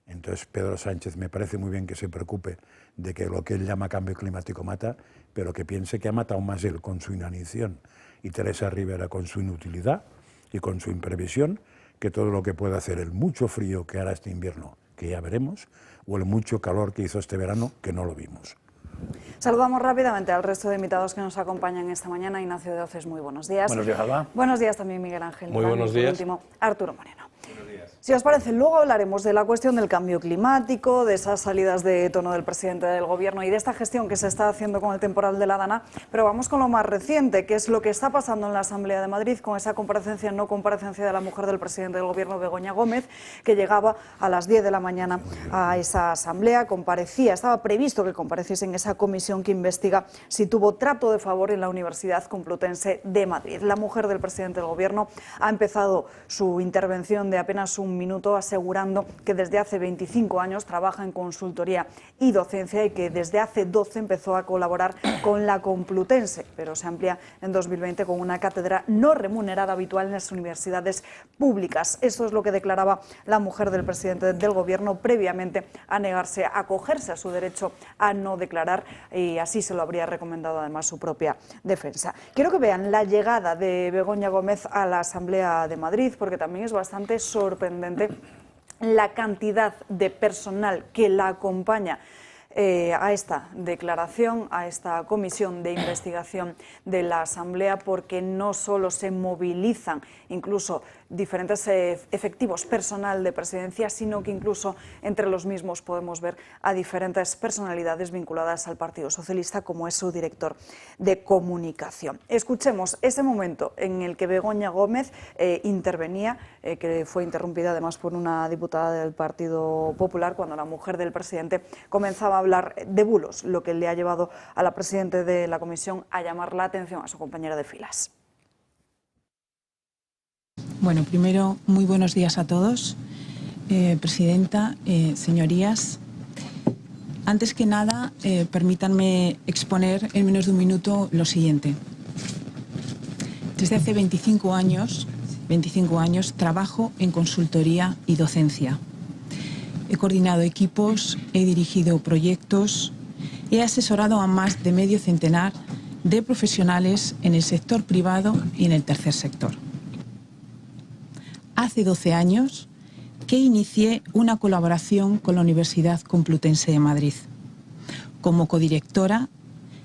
Entonces Pedro Sánchez me parece muy bien que se preocupe de que lo que él llama cambio climático mata, pero que piense que ha matado más él con su inanición y Teresa Rivera con su inutilidad y con su imprevisión, que todo lo que puede hacer el mucho frío que hará este invierno, que ya veremos, o el mucho calor que hizo este verano, que no lo vimos. Saludamos rápidamente al resto de invitados que nos acompañan esta mañana. Ignacio de Oces, muy buenos días. Buenos días, Alba. Buenos días también, Miguel Ángel. Muy buenos días. Y por último, Arturo Moreno. Si os parece, luego hablaremos de la cuestión del cambio climático, de esas salidas de tono del presidente del Gobierno y de esta gestión que se está haciendo con el temporal de la Dana, pero vamos con lo más reciente, que es lo que está pasando en la Asamblea de Madrid con esa comparecencia, no comparecencia de la mujer del presidente del Gobierno, Begoña Gómez, que llegaba a las 10 de la mañana a esa Asamblea, comparecía, estaba previsto que compareciese en esa comisión que investiga si tuvo trato de favor en la Universidad Complutense de Madrid. La mujer del presidente del Gobierno ha empezado su intervención de apenas un minuto asegurando que desde hace 25 años trabaja en consultoría y docencia y que desde hace 12 empezó a colaborar con la Complutense, pero se amplía en 2020 con una cátedra no remunerada habitual en las universidades públicas. Eso es lo que declaraba la mujer del presidente del Gobierno previamente a negarse a acogerse a su derecho a no declarar, y así se lo habría recomendado además su propia defensa. Quiero que vean la llegada de Begoña Gómez a la Asamblea de Madrid, porque también es bastante sorprendente la cantidad de personal que la acompaña a esta declaración, a esta comisión de investigación de la Asamblea, porque no solo se movilizan incluso diferentes efectivos personal de presidencia, sino que incluso entre los mismos podemos ver a diferentes personalidades vinculadas al Partido Socialista, como es su director de comunicación. Escuchemos ese momento en el que Begoña Gómez intervenía, que fue interrumpida además por una diputada del Partido Popular, cuando la mujer del presidente comenzaba a hablar de bulos, lo que le ha llevado a la presidenta de la comisión a llamar la atención a su compañera de filas. Bueno, primero, muy buenos días a todos. Presidenta, señorías. Antes que nada, permítanme exponer en menos de un minuto lo siguiente. Desde hace 25 años trabajo en consultoría y docencia. He coordinado equipos, he dirigido proyectos, he asesorado a más de medio centenar de profesionales en el sector privado y en el tercer sector. Hace 12 años que inicié una colaboración con la Universidad Complutense de Madrid como codirectora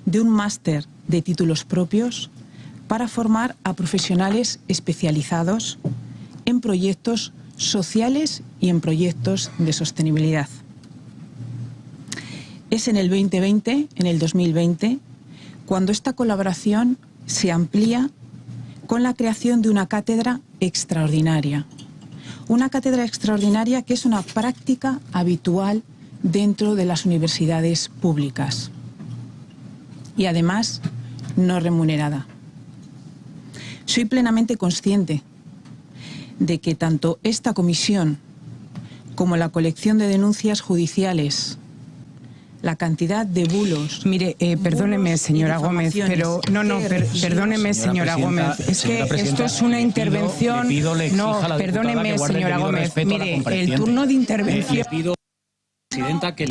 de un máster de títulos propios para formar a profesionales especializados en proyectos sociales y en proyectos de sostenibilidad. Es en el 2020, cuando esta colaboración se amplía con la creación de una cátedra extraordinaria. Una cátedra extraordinaria que es una práctica habitual dentro de las universidades públicas y además no remunerada. Soy plenamente consciente de que tanto esta comisión como la colección de denuncias judiciales, la cantidad de bulos... Mire, perdóneme, señora Gómez, pero... perdóneme, señora Gómez. Es que esto es una intervención... No, perdóneme, señora Gómez. Mire, el turno de intervención... Le pido, presidenta, que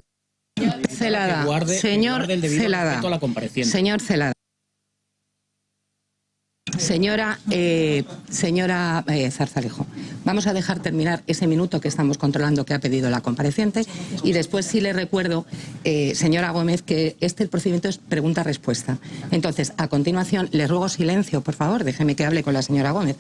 Celada, señor Celada, señor Celada. Señora Zarzalejo, vamos a dejar terminar ese minuto que estamos controlando que ha pedido la compareciente y después sí le recuerdo, señora Gómez, que el procedimiento es pregunta-respuesta. Entonces, a continuación, le ruego silencio, por favor, déjeme que hable con la señora Gómez.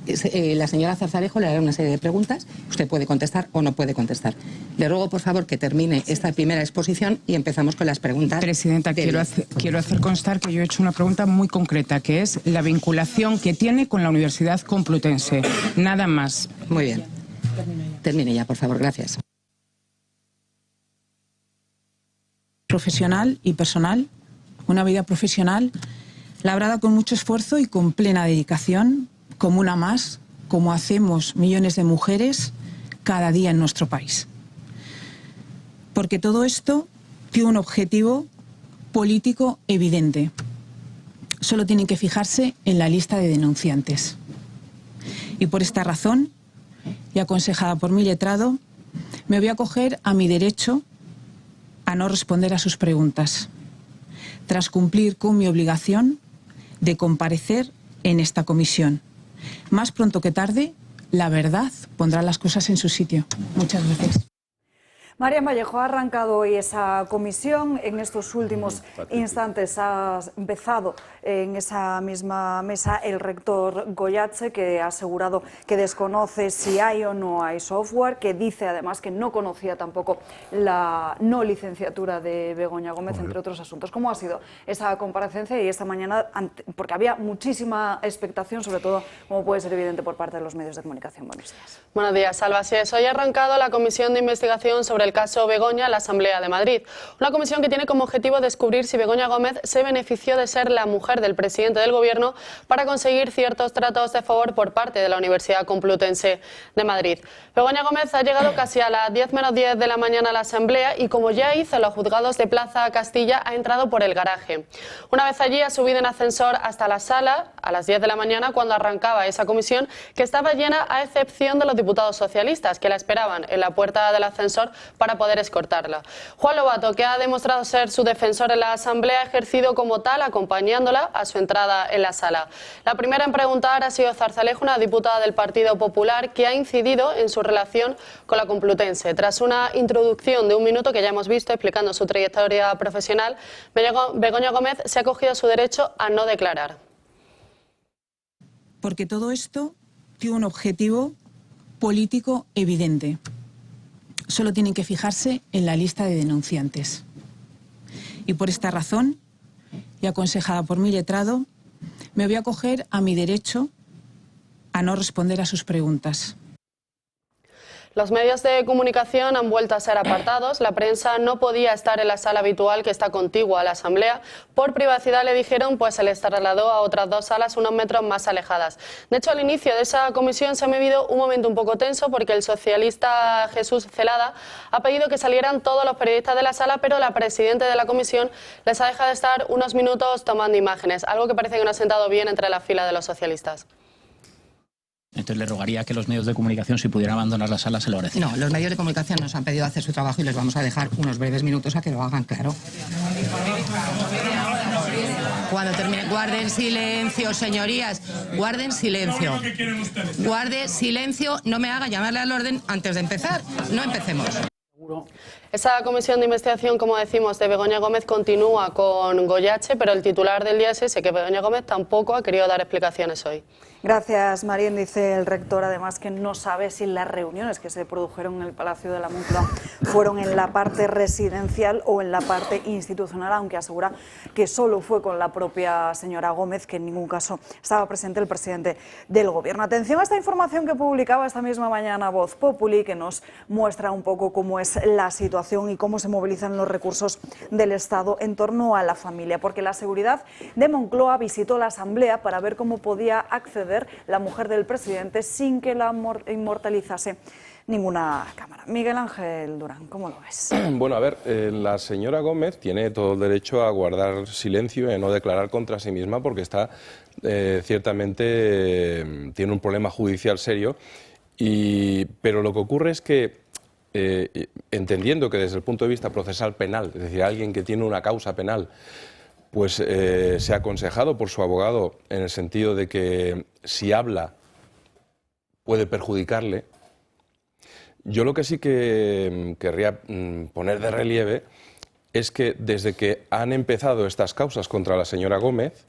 La señora Zarzalejo le hará una serie de preguntas, usted puede contestar o no puede contestar. Le ruego, por favor, que termine esta primera exposición y empezamos con las preguntas. Presidenta, quiero hacer constar que yo he hecho una pregunta muy concreta, que es la vinculación que tiene con la Universidad Complutense. Nada más. Muy bien. Termine ya, por favor. Gracias. Profesional y personal, una vida profesional labrada con mucho esfuerzo y con plena dedicación, como una más, como hacemos millones de mujeres cada día en nuestro país. Porque todo esto tiene un objetivo político evidente. Solo tienen que fijarse en la lista de denunciantes. Y por esta razón, y aconsejada por mi letrado, me voy a acoger a mi derecho a no responder a sus preguntas, tras cumplir con mi obligación de comparecer en esta comisión. Más pronto que tarde, la verdad pondrá las cosas en su sitio. Muchas gracias. Marian Vallejo, ha arrancado hoy esa comisión. En estos últimos instantes ha empezado en esa misma mesa el rector Goyache, que ha asegurado que desconoce si hay o no hay software, que dice además que no conocía tampoco la no licenciatura de Begoña Gómez, entre otros asuntos. ¿Cómo ha sido esa comparecencia y esta mañana? Porque había muchísima expectación, sobre todo, como puede ser evidente, por parte de los medios de comunicación. Buenos días. Buenos días, Salva. Así es, hoy ha arrancado la comisión de investigación sobre el caso Begoña en la Asamblea de Madrid. Una comisión que tiene como objetivo descubrir si Begoña Gómez se benefició de ser la mujer del presidente del Gobierno para conseguir ciertos tratos de favor por parte de la Universidad Complutense de Madrid. Begoña Gómez ha llegado casi a las 10 menos 10 de la mañana a la Asamblea y, como ya hizo en los juzgados de Plaza Castilla, ha entrado por el garaje. Una vez allí ha subido en ascensor hasta la sala a las 10 de la mañana, cuando arrancaba esa comisión, que estaba llena a excepción de los diputados socialistas, que la esperaban en la puerta del ascensor para poder escortarla. Juan Lobato, que ha demostrado ser su defensor en la Asamblea, ha ejercido como tal, acompañándola a su entrada en la sala. La primera en preguntar ha sido Zarzalejo, una diputada del Partido Popular, que ha incidido en su relación con la Complutense. Tras una introducción de un minuto que ya hemos visto explicando su trayectoria profesional, Begoña Gómez se ha acogido a su derecho a no declarar. Porque todo esto tiene un objetivo político evidente. Solo tienen que fijarse en la lista de denunciantes. Y por esta razón, y aconsejada por mi letrado, me voy a acoger a mi derecho a no responder a sus preguntas. Los medios de comunicación han vuelto a ser apartados. La prensa no podía estar en la sala habitual, que está contigua a la Asamblea. Por privacidad, le dijeron, pues se les trasladó a otras dos salas unos metros más alejadas. De hecho, al inicio de esa comisión se ha vivido un momento un poco tenso, porque el socialista Jesús Celada ha pedido que salieran todos los periodistas de la sala, pero la presidenta de la comisión les ha dejado estar unos minutos tomando imágenes, algo que parece que no ha sentado bien entre las filas de los socialistas. Entonces le rogaría que los medios de comunicación, si pudieran abandonar la sala, se lo agradecería. No, los medios de comunicación nos han pedido hacer su trabajo y les vamos a dejar unos breves minutos a que lo hagan, claro. Cuando termine, guarden silencio, señorías, guarden silencio. Guarde silencio, no me haga llamarle al orden antes de empezar. No empecemos. Esa comisión de investigación, como decimos, de Begoña Gómez continúa con Goyache, pero el titular del día es ese, que Begoña Gómez tampoco ha querido dar explicaciones hoy. Gracias, Marian. Dice el rector, además, que no sabe si las reuniones que se produjeron en el Palacio de la Moncloa fueron en la parte residencial o en la parte institucional, aunque asegura que solo fue con la propia señora Gómez, que en ningún caso estaba presente el presidente del Gobierno. Atención a esta información que publicaba esta misma mañana Voz Populi, que nos muestra un poco cómo es la situación y cómo se movilizan los recursos del Estado en torno a la familia, porque la seguridad de Moncloa visitó la Asamblea para ver cómo podía acceder la mujer del presidente sin que la inmortalizase ninguna cámara. Miguel Ángel Durán, ¿cómo lo ves? Bueno, a ver, la señora Gómez tiene todo el derecho a guardar silencio y a no declarar contra sí misma, porque está ciertamente tiene un problema judicial serio, pero lo que ocurre es que entendiendo que desde el punto de vista procesal penal, es decir, alguien que tiene una causa penal, pues se ha aconsejado por su abogado en el sentido de que si habla puede perjudicarle. Yo lo que sí que querría poner de relieve es que desde que han empezado estas causas contra la señora Gómez,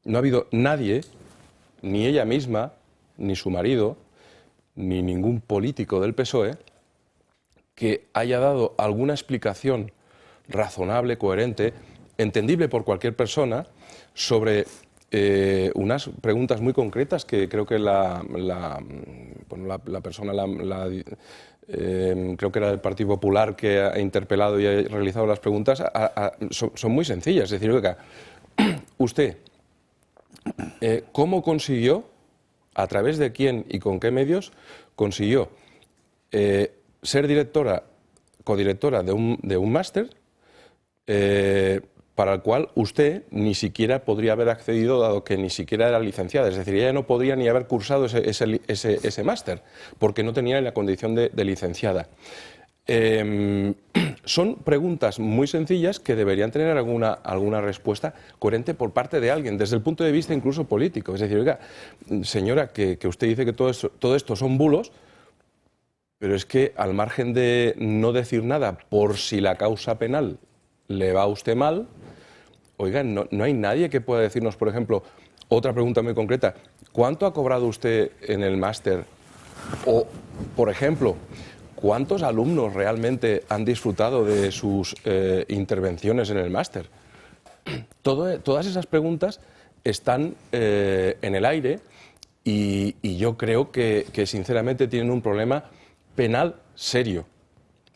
no ha habido nadie, ni ella misma, ni su marido, ni ningún político del PSOE, que haya dado alguna explicación razonable, coherente, entendible por cualquier persona, sobre unas preguntas muy concretas que creo que la persona, creo que era del Partido Popular, que ha interpelado y ha realizado las preguntas, son muy sencillas. Es decir, oiga, usted, ¿cómo consiguió, a través de quién y con qué medios, consiguió ser codirectora de un máster, para el cual usted ni siquiera podría haber accedido, dado que ni siquiera era licenciada. Es decir, ella no podría ni haber cursado ese máster, porque no tenía la condición de licenciada. Son preguntas muy sencillas que deberían tener alguna respuesta coherente por parte de alguien, desde el punto de vista incluso político. Es decir, oiga, señora, que usted dice que todo esto son bulos, pero es que al margen de no decir nada por si la causa penal le va a usted mal, oiga, no hay nadie que pueda decirnos, por ejemplo, otra pregunta muy concreta, ¿cuánto ha cobrado usted en el máster? O, por ejemplo, ¿cuántos alumnos realmente han disfrutado de sus intervenciones en el máster? Todas esas preguntas están en el aire y yo creo que sinceramente tienen un problema penal serio.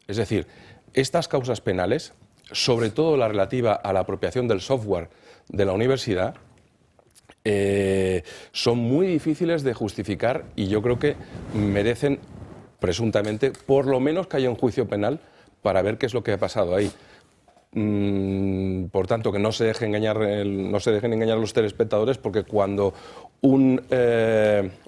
Es decir, estas causas penales, sobre todo la relativa a la apropiación del software de la universidad, son muy difíciles de justificar y yo creo que merecen presuntamente, por lo menos que haya un juicio penal para ver qué es lo que ha pasado ahí. Por tanto, que no se dejen engañar los telespectadores, porque cuando un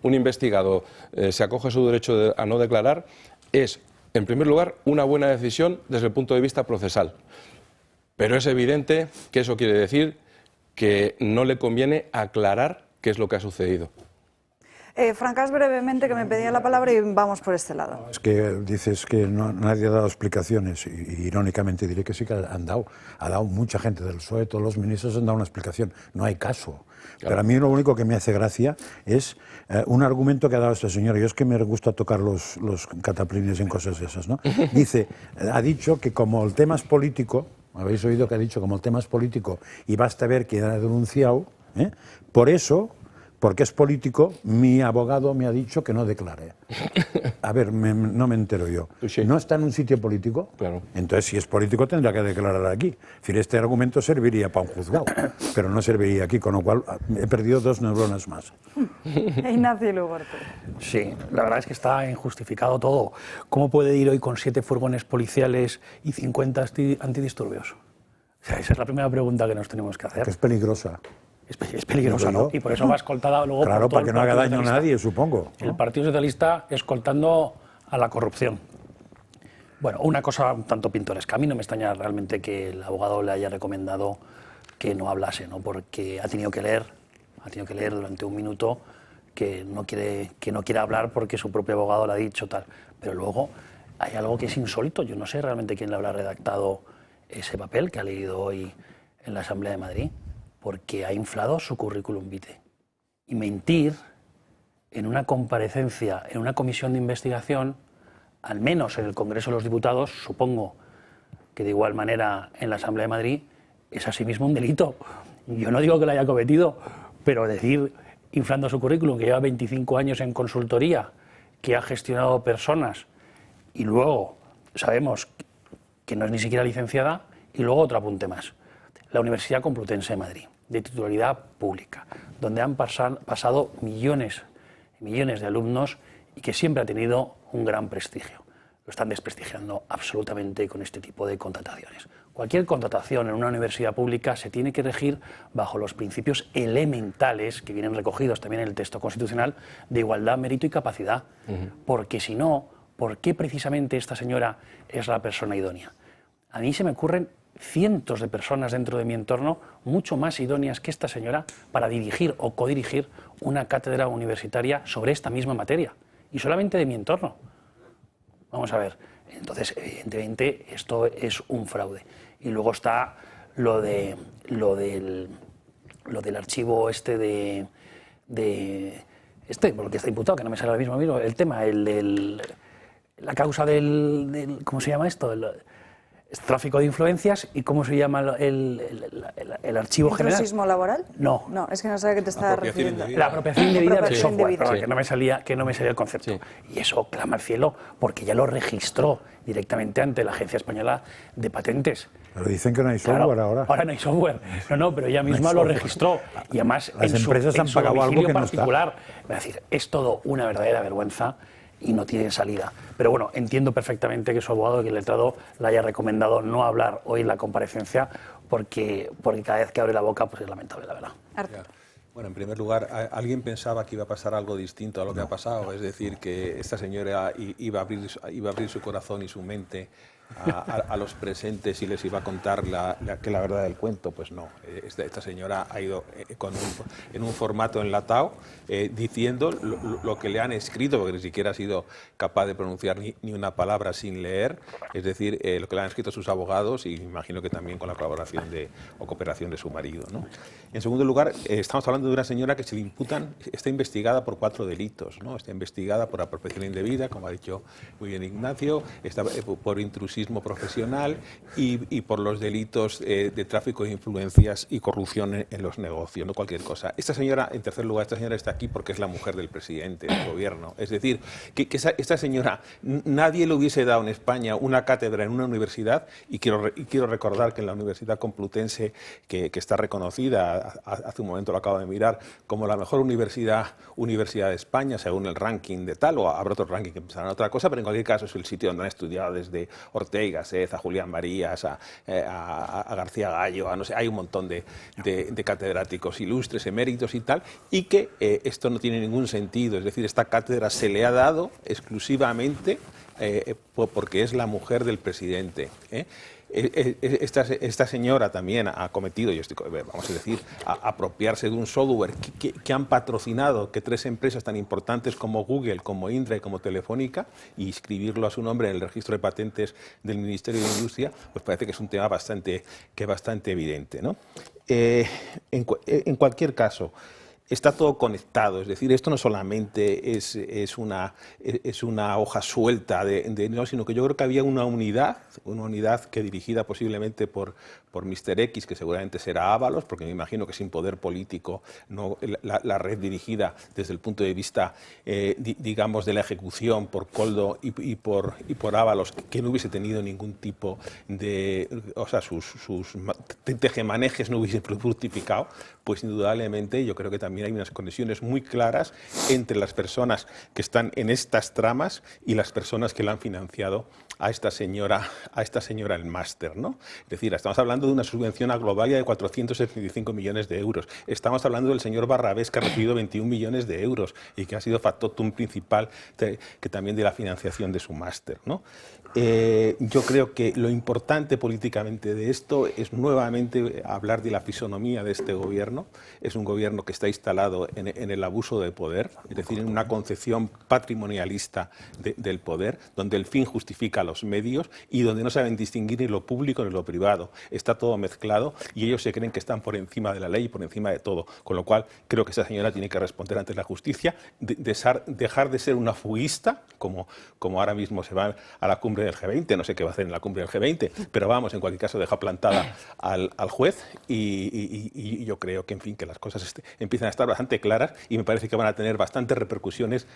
investigado se acoge a su derecho a no declarar, es, en primer lugar, una buena decisión desde el punto de vista procesal. Pero es evidente que eso quiere decir que no le conviene aclarar qué es lo que ha sucedido. Francás, brevemente, que me pedía la palabra y vamos por este lado. Es que dices que nadie ha dado explicaciones y irónicamente diré que sí que han dado. Ha dado mucha gente del PSOE, todos los ministros han dado una explicación. No hay caso. Claro. Pero a mí lo único que me hace gracia es un argumento que ha dado esta señora. Yo es que me gusta tocar los cataplines en cosas esas, ¿no? Ha dicho que como el tema es político, habéis oído que ha dicho como el tema es político y basta ver quién ha denunciado, por eso... Porque es político, mi abogado me ha dicho que no declare. A ver, no me entero yo. ¿No está en un sitio político? Claro. Entonces, si es político, tendrá que declarar aquí. Es decir, este argumento serviría para un juzgado, pero no serviría aquí, con lo cual he perdido 2 neuronas más. Ignacio Lugo. Sí, la verdad es que está injustificado todo. ¿Cómo puede ir hoy con 7 furgones policiales y 50 antidisturbios? O sea, esa es la primera pregunta que nos tenemos que hacer. Que es peligrosa. Es peligrosa, ¿no? Y por eso va escoltada luego claro, por todo para que no haga daño a nadie, supongo, ¿no? El Partido Socialista escoltando a la corrupción. Bueno, una cosa un tanto pintoresca. A mí no me extraña realmente que el abogado le haya recomendado que no hablase, ¿no? Porque ha tenido que leer durante un minuto que no quiere hablar porque su propio abogado le ha dicho tal. Pero luego hay algo que es insólito. Yo no sé realmente quién le habrá redactado ese papel que ha leído hoy en la Asamblea de Madrid, porque ha inflado su currículum vitae. Y mentir en una comparecencia, en una comisión de investigación, al menos en el Congreso de los Diputados, supongo que de igual manera en la Asamblea de Madrid, es asimismo un delito. Yo no digo que lo haya cometido, pero decir, inflando su currículum, que lleva 25 años en consultoría, que ha gestionado personas, y luego sabemos que no es ni siquiera licenciada, y luego otro apunte más. La Universidad Complutense de Madrid, de titularidad pública, donde han pasado millones y millones de alumnos y que siempre ha tenido un gran prestigio. Lo están desprestigiando absolutamente con este tipo de contrataciones. Cualquier contratación en una universidad pública se tiene que regir bajo los principios elementales que vienen recogidos también en el texto constitucional de igualdad, mérito y capacidad. Porque si no, ¿por qué precisamente esta señora es la persona idónea? A mí se me ocurren cientos de personas dentro de mi entorno mucho más idóneas que esta señora para dirigir o codirigir una cátedra universitaria sobre esta misma materia, y solamente de mi entorno. Vamos a ver, entonces evidentemente esto es un fraude. Y luego está lo del archivo este porque está imputado, que no me sale ahora mismo el tema, la causa del ¿cómo se llama esto? Tráfico de influencias. ¿Y cómo se llama el archivo general? ¿Intrusismo laboral? No. No, es que no sé a qué te estás refiriendo. La apropiación indebida del software, sí. que no me salía el concepto. Sí. Y eso clama al cielo, porque ya lo registró directamente ante la Agencia Española de Patentes. Pero dicen que no hay software ahora. Ahora no hay software. No, pero ella misma lo registró. Y además las empresas han pagado algo que no particular. Es decir, es todo una verdadera vergüenza. y no tiene salida. Pero bueno, entiendo perfectamente que su abogado, que el letrado, le haya recomendado no hablar hoy en la comparecencia porque cada vez que abre la boca pues es lamentable, la verdad. Bueno, en primer lugar, ¿alguien pensaba que iba a pasar algo distinto a lo que ha pasado? Es decir, que esta señora iba a abrir su corazón y su mente a los presentes y les iba a contar que la verdad del cuento. Pues no, esta señora ha ido en un formato enlatado diciendo lo que le han escrito, porque ni siquiera ha sido capaz de pronunciar ni una palabra sin leer, es decir, lo que le han escrito sus abogados, y imagino que también con la colaboración o cooperación de su marido, ¿no? En segundo lugar, estamos hablando de una señora que se le imputan, está investigada por 4 delitos, ¿no? Está investigada por apropiación indebida, como ha dicho muy bien Ignacio, está por intrusismo profesional y por los delitos de tráfico de influencias y corrupción en los negocios, no cualquier cosa. Esta señora, en tercer lugar, esta señora está aquí porque es la mujer del presidente del gobierno. Es decir, que esta señora, nadie le hubiese dado en España una cátedra en una universidad, y quiero recordar que en la Universidad Complutense, que está reconocida, hace un momento lo acabo de mirar, como la mejor universidad de España, según el ranking de tal, o habrá otro ranking que empezará otra cosa, pero en cualquier caso es el sitio donde han estudiado desde Ortega y Gasset, a Julián Marías, a García Gallo, no sé, hay un montón de catedráticos ilustres, eméritos y tal, y que esto no tiene ningún sentido. Es decir, esta cátedra se le ha dado exclusivamente porque es la mujer del presidente. Esta señora también ha cometido, vamos a decir, apropiarse de un software que han patrocinado, que 3 empresas tan importantes como Google, como Indra y como Telefónica, y inscribirlo a su nombre en el registro de patentes del Ministerio de Industria, pues parece que es un tema bastante evidente, ¿no? En cualquier caso, está todo conectado, es decir, esto no solamente es una hoja suelta no, sino que yo creo que había una unidad que, dirigida posiblemente por Mr. X, que seguramente será Ábalos, porque me imagino que sin poder político no, la red dirigida desde el punto de vista, digamos, de la ejecución por Koldo y por Ábalos, que no hubiese tenido ningún tipo de, o sea, sus tejemanejes no hubiesen fructificado, pues indudablemente yo creo que también hay unas conexiones muy claras entre las personas que están en estas tramas y las personas que la han financiado a esta señora el máster, ¿no? Es decir, estamos hablando de una subvención a Globalia de 475 millones de euros. Estamos hablando del señor Barrabés, que ha recibido 21 millones de euros y que ha sido factotum principal que también de la financiación de su máster, ¿no? Yo creo que lo importante políticamente de esto es nuevamente hablar de la fisonomía de este gobierno. Es un gobierno que está instalado en el abuso de poder, es decir, en una concepción patrimonialista del poder, donde el fin justifica los medios y donde no saben distinguir ni lo público ni lo privado. Está todo mezclado y ellos se creen que están por encima de la ley y por encima de todo. Con lo cual, creo que esa señora tiene que responder ante la justicia, dejar de ser una fuguista, como ahora mismo se va a la cumbre del G20, no sé qué va a hacer en la cumbre del G20, pero vamos, en cualquier caso deja plantada al juez y yo creo que, en fin, que las cosas empiezan a estar bastante claras y me parece que van a tener bastantes repercusiones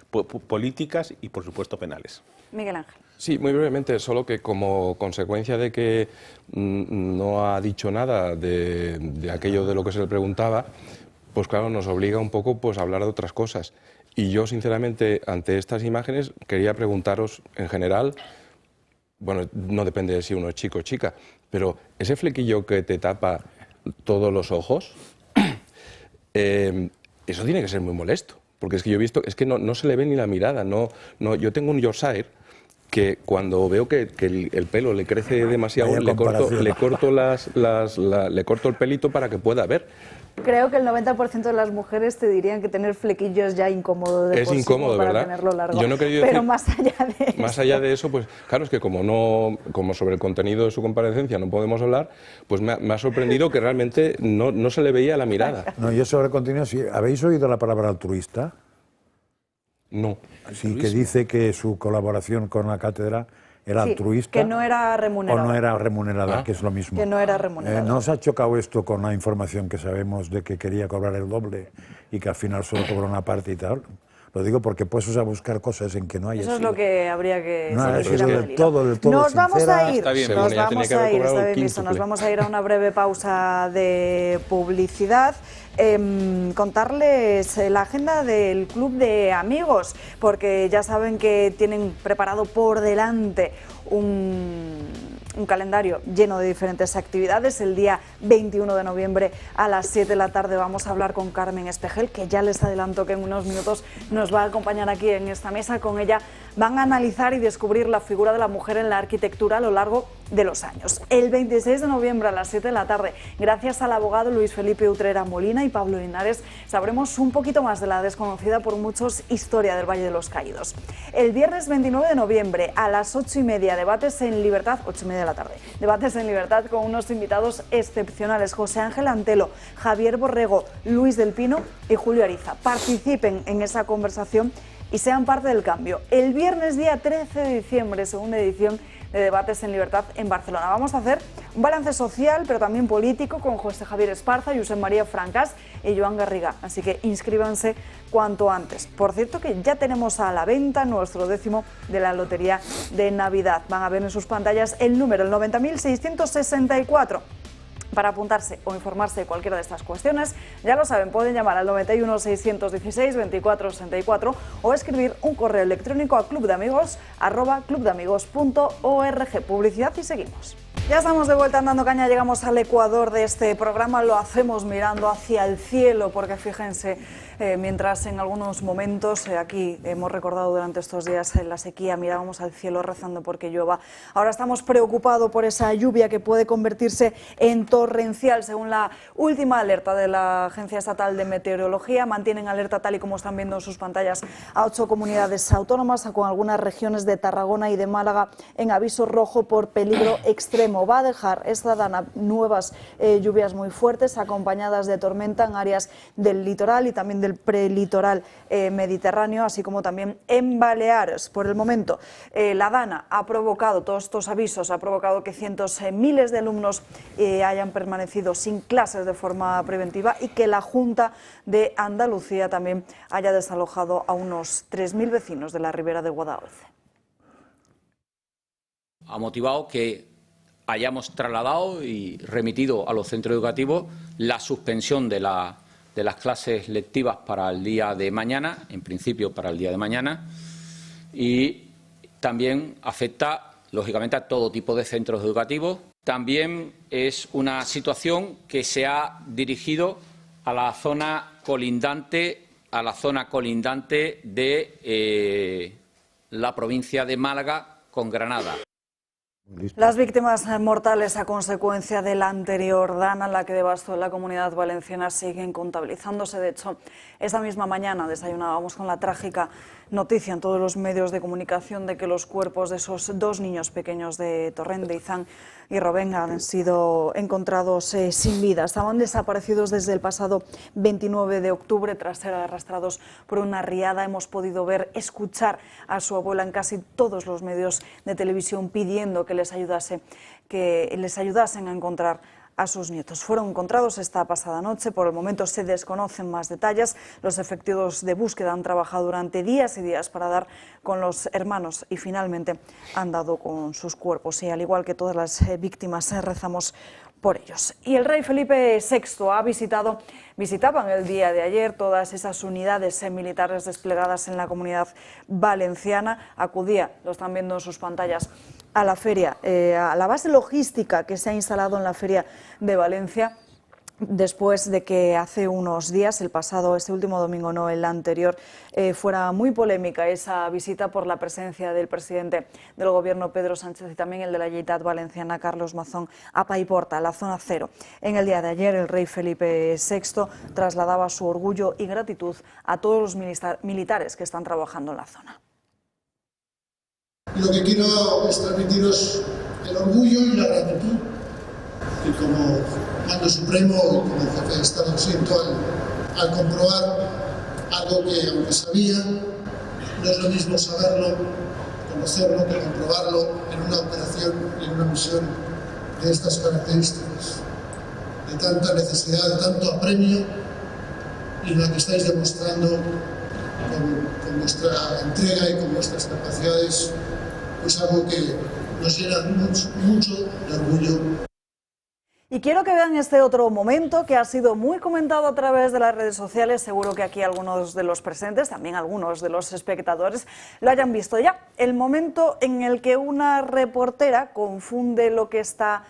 políticas y, por supuesto, penales. Miguel Ángel. Sí, muy brevemente, solo que como consecuencia de que no ha dicho nada de aquello de lo que se le preguntaba, pues claro, nos obliga un poco pues, a hablar de otras cosas. Y yo, sinceramente, ante estas imágenes, quería preguntaros, en general, bueno, no depende de si uno es chico o chica, pero ese flequillo que te tapa todos los ojos, eso tiene que ser muy molesto, porque es que yo he visto, es que no se le ve ni la mirada, yo tengo un Yorkshire que cuando veo que el pelo le crece demasiado, le corto el pelito para que pueda ver. Creo que el 90% de las mujeres te dirían que tener flequillos ya incómodo de es incómodo, para ¿verdad? tenerlo largo. Yo no quería pero decir, más allá de eso, pues claro, es que como sobre el contenido de su comparecencia no podemos hablar, pues me ha sorprendido que realmente no se le veía la mirada. No, yo sobre el contenido, sí. ¿Habéis oído la palabra altruista? No. Sí, que dice que su colaboración con la cátedra era altruista. Que no era remunerada. O no era remunerada, que es lo mismo. Que no era remunerada. ¿No os ha chocado esto con la información que sabemos de que quería cobrar el doble y que al final solo cobró una parte y tal? Lo digo porque puedes a buscar cosas en que no hay. Eso es lo que habría que... No ha sido del todo Nos vamos a ir, nos vamos a ir a una breve pausa de publicidad. contarles la agenda del Club de Amigos, porque ya saben que tienen preparado por delante un calendario lleno de diferentes actividades. El día 21 de noviembre a las 7 de la tarde vamos a hablar con Carmen Espejel, que ya les adelanto que en unos minutos nos va a acompañar aquí en esta mesa. Con ella van a analizar y descubrir la figura de la mujer en la arquitectura a lo largo de los años. El 26 de noviembre a las 7 de la tarde, gracias al abogado Luis Felipe Utrera Molina y Pablo Linares, sabremos un poquito más de la desconocida por muchos historia del Valle de los Caídos. El viernes 29 de noviembre a las 8:30, debates en Libertad, 8:30 de la tarde, debates en Libertad con unos invitados excepcionales: José Ángel Antelo, Javier Borrego, Luis del Pino y Julio Ariza. Participen en esa conversación y sean parte del cambio. El viernes día 13 de diciembre, segunda edición de Debates en Libertad en Barcelona. Vamos a hacer un balance social, pero también político, con José Javier Esparza, Josep María Francas y Joan Garriga. Así que inscríbanse cuanto antes. Por cierto, que ya tenemos a la venta nuestro 10º de la Lotería de Navidad. Van a ver en sus pantallas el número, el 90.664. Para apuntarse o informarse de cualquiera de estas cuestiones, ya lo saben, pueden llamar al 91 616 24 64 o escribir un correo electrónico a clubdeamigos@clubdeamigos.org. Publicidad y seguimos. Ya estamos de vuelta en Dando Caña, llegamos al ecuador de este programa, lo hacemos mirando hacia el cielo, porque fíjense, mientras en algunos momentos, aquí hemos recordado durante estos días en la sequía, mirábamos al cielo rezando porque llueva. Ahora estamos preocupados por esa lluvia que puede convertirse en torrencial. Según la última alerta de la Agencia Estatal de Meteorología, mantienen alerta, tal y como están viendo en sus pantallas, a 8 comunidades autónomas, con algunas regiones de Tarragona y de Málaga en aviso rojo por peligro extremo. Va a dejar esta dana nuevas lluvias muy fuertes, acompañadas de tormenta en áreas del litoral y también del prelitoral mediterráneo, así como también en Baleares. Por el momento, la dana ha provocado, todos estos avisos, ha provocado que cientos, miles de alumnos hayan permanecido sin clases de forma preventiva y que la Junta de Andalucía también haya desalojado a unos 3.000 vecinos de la ribera de Guadalhorce. Ha motivado que hayamos trasladado y remitido a los centros educativos la suspensión de las clases lectivas para el día de mañana, en principio para el día de mañana, y también afecta, lógicamente, a todo tipo de centros educativos. También es una situación que se ha dirigido a la zona colindante, de la provincia de Málaga con Granada. Las víctimas mortales a consecuencia de la anterior dana, la que devastó la Comunidad Valenciana, siguen contabilizándose. De hecho, esa misma mañana desayunábamos con la trágica noticia en todos los medios de comunicación de que los cuerpos de esos 2 niños pequeños de Torrent, de Izán y Robén, han sido encontrados sin vida. Estaban desaparecidos desde el pasado 29 de octubre tras ser arrastrados por una riada. Hemos podido ver, escuchar a su abuela en casi todos los medios de televisión pidiendo que les ayudasen a encontrar a sus nietos. Fueron encontrados esta pasada noche. Por el momento se desconocen más detalles. Los efectivos de búsqueda han trabajado durante días y días para dar con los hermanos y finalmente han dado con sus cuerpos. Y al igual que todas las víctimas, rezamos por ellos. Y el rey Felipe VI visitaban el día de ayer todas esas unidades militares desplegadas en la Comunidad Valenciana. Acudía, lo están viendo en sus pantallas, a la feria, a la base logística que se ha instalado en la Feria de Valencia, después de que hace unos días, este último domingo, no el anterior, fuera muy polémica esa visita por la presencia del presidente del Gobierno, Pedro Sánchez, y también el de la Generalitat Valenciana, Carlos Mazón, a Paiporta, la zona cero. En el día de ayer, el rey Felipe VI trasladaba su orgullo y gratitud a todos los militares que están trabajando en la zona. Lo que quiero es transmitiros el orgullo y la gratitud que como mando supremo y como jefe de Estado siento al comprobar algo que, aunque sabía, no es lo mismo saberlo, conocerlo, que comprobarlo en una operación y en una misión de estas características, de tanta necesidad, de tanto apremio, y la que estáis demostrando con vuestra entrega y con vuestras capacidades, pues algo que nos llena mucho de orgullo. Y quiero que vean este otro momento que ha sido muy comentado a través de las redes sociales. Seguro que aquí algunos de los presentes, también algunos de los espectadores, lo hayan visto ya. El momento en el que una reportera confunde lo que está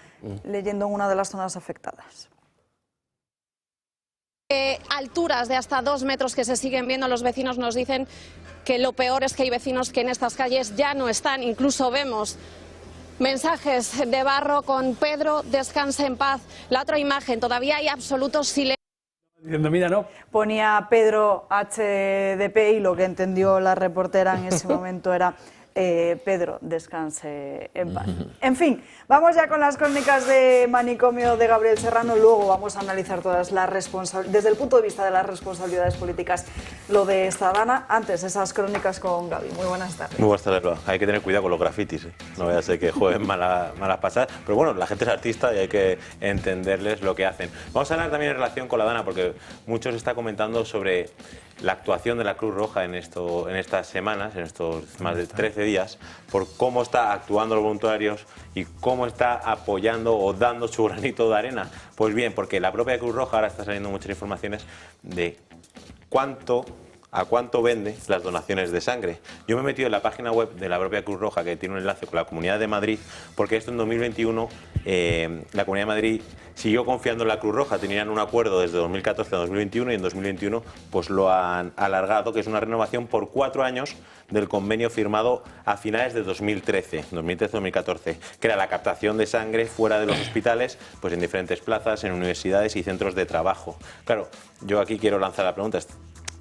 leyendo en una de las zonas afectadas. Alturas de hasta 2 metros que se siguen viendo, los vecinos nos dicen que lo peor es que hay vecinos que en estas calles ya no están, incluso vemos mensajes de barro con Pedro, descansa en paz. La otra imagen, todavía hay absoluto silencio. Mira, no. Ponía Pedro HDP y lo que entendió la reportera en ese momento era Pedro, descanse en paz. En fin, vamos ya con las crónicas de Manicomio de Gabriel Serrano. Luego vamos a analizar todas las responsabilidades, desde el punto de vista de las responsabilidades políticas, lo de esta Dana. Antes, esas crónicas con Gaby. Muy buenas tardes. Muy buenas tardes. Hay que tener cuidado con los grafitis, ¿eh? No vaya a ser que jueguen malas pasadas. Pero bueno, la gente es artista y hay que entenderles lo que hacen. Vamos a hablar también en relación con la Dana, porque muchos están comentando sobre la actuación de la Cruz Roja en estas semanas, en estos más de 13 días, por cómo está actuando los voluntarios y cómo está apoyando o dando su granito de arena. Pues bien, porque la propia Cruz Roja ahora está saliendo muchas informaciones de a cuánto vende las donaciones de sangre. Yo me he metido en la página web de la propia Cruz Roja, que tiene un enlace con la Comunidad de Madrid, porque esto en 2021 la Comunidad de Madrid siguió confiando en la Cruz Roja. Tenían un acuerdo desde 2014 a 2021 y en 2021 pues lo han alargado, que es una renovación por 4 años del convenio firmado a finales de 2013-2014, que era la captación de sangre fuera de los hospitales, pues en diferentes plazas, en universidades y centros de trabajo. Claro, yo aquí quiero lanzar la pregunta: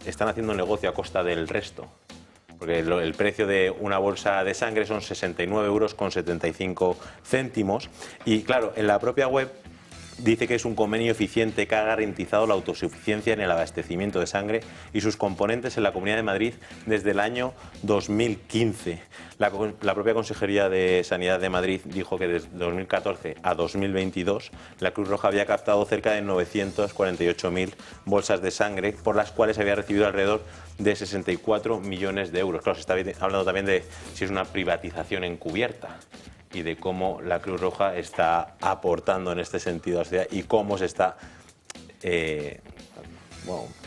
¿están haciendo negocio a costa del resto? Porque el precio de una bolsa de sangre son 69,75 € y claro, en la propia web dice que es un convenio eficiente que ha garantizado la autosuficiencia en el abastecimiento de sangre y sus componentes en la Comunidad de Madrid desde el año 2015. La propia Consejería de Sanidad de Madrid dijo que desde 2014 a 2022 la Cruz Roja había captado cerca de 948.000 bolsas de sangre, por las cuales había recibido alrededor de 64 millones de euros. Claro, se está hablando también de si es una privatización encubierta y de cómo la Cruz Roja está aportando en este sentido a la sociedad y cómo se está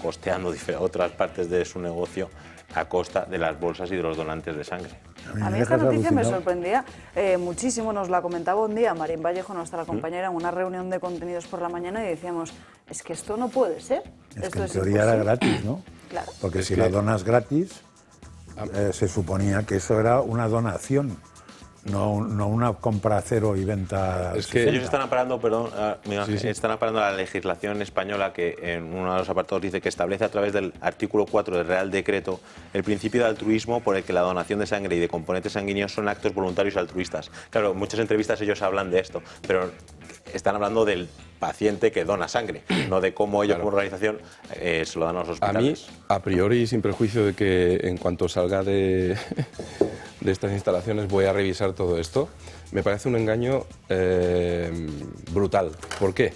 costeando otras partes de su negocio a costa de las bolsas y de los donantes de sangre. A mí esta noticia me sorprendía muchísimo. Nos la comentaba un día Marín Vallejo, nuestra compañera, en una reunión de contenidos por la mañana, y decíamos, es que esto no puede ser. Es que en teoría era gratis, ¿no? Claro. Porque si la donas gratis, se suponía que eso era una donación. No una compra cero y venta. Es que ellos están amparando, están amparando la legislación española, que en uno de los apartados dice que establece a través del artículo 4 del Real Decreto el principio de altruismo por el que la donación de sangre y de componentes sanguíneos son actos voluntarios altruistas. Claro, en muchas entrevistas ellos hablan de esto, pero están hablando del paciente que dona sangre, no de cómo ellos como organización se lo dan a los hospitales. A mí, a priori, sin perjuicio de que en cuanto salga de estas instalaciones voy a revisar todo esto, me parece un engaño brutal. ¿Por qué?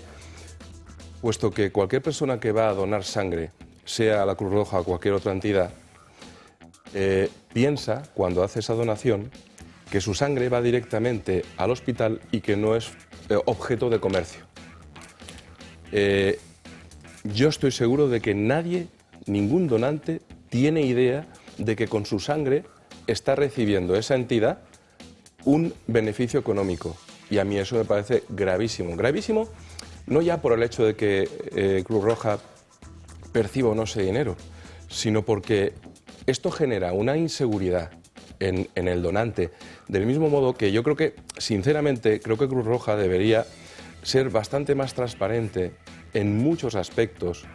Puesto que cualquier persona que va a donar sangre, sea la Cruz Roja o cualquier otra entidad, piensa, cuando hace esa donación, que su sangre va directamente al hospital y que no es objeto de comercio. Yo estoy seguro de que nadie, ningún donante, tiene idea de que con su sangre está recibiendo esa entidad un beneficio económico. Y a mí eso me parece gravísimo. Gravísimo no ya por el hecho de que Cruz Roja perciba o no ese dinero, sino porque esto genera una inseguridad en el donante. Del mismo modo que yo creo que, sinceramente, creo que Cruz Roja debería ser bastante más transparente en muchos aspectos,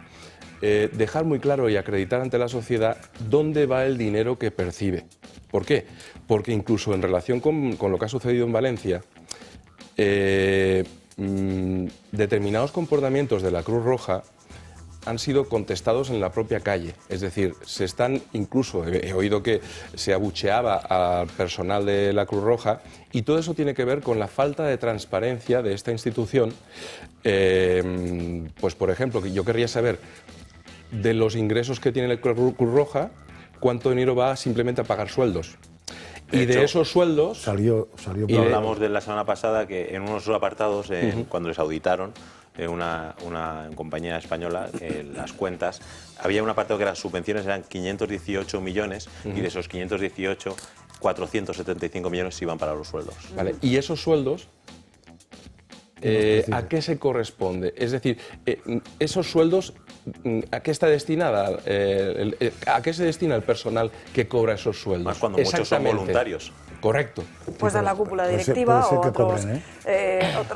dejar muy claro y acreditar ante la sociedad dónde va el dinero que percibe. ¿Por qué? Porque incluso en relación con lo que ha sucedido en Valencia, determinados comportamientos de la Cruz Roja han sido contestados en la propia calle. Es decir, se están, incluso he oído que se abucheaba al personal de la Cruz Roja, y todo eso tiene que ver con la falta de transparencia de esta institución. Pues por ejemplo, yo querría saber de los ingresos que tiene la Cruz Roja, cuánto dinero va simplemente a pagar sueldos. Y de esos sueldos... Y hablamos de la semana pasada que en unos apartados, cuando les auditaron, una compañía española, las cuentas, había un apartado que las subvenciones eran 518 millones y de esos 518, 475 millones iban para los sueldos. Vale, y esos sueldos, ¿a qué se corresponde? Es decir, esos sueldos, ¿a qué está destinada? ¿A qué se destina el personal que cobra esos sueldos? Más cuando muchos son voluntarios. Correcto. Pues a la cúpula directiva o otros...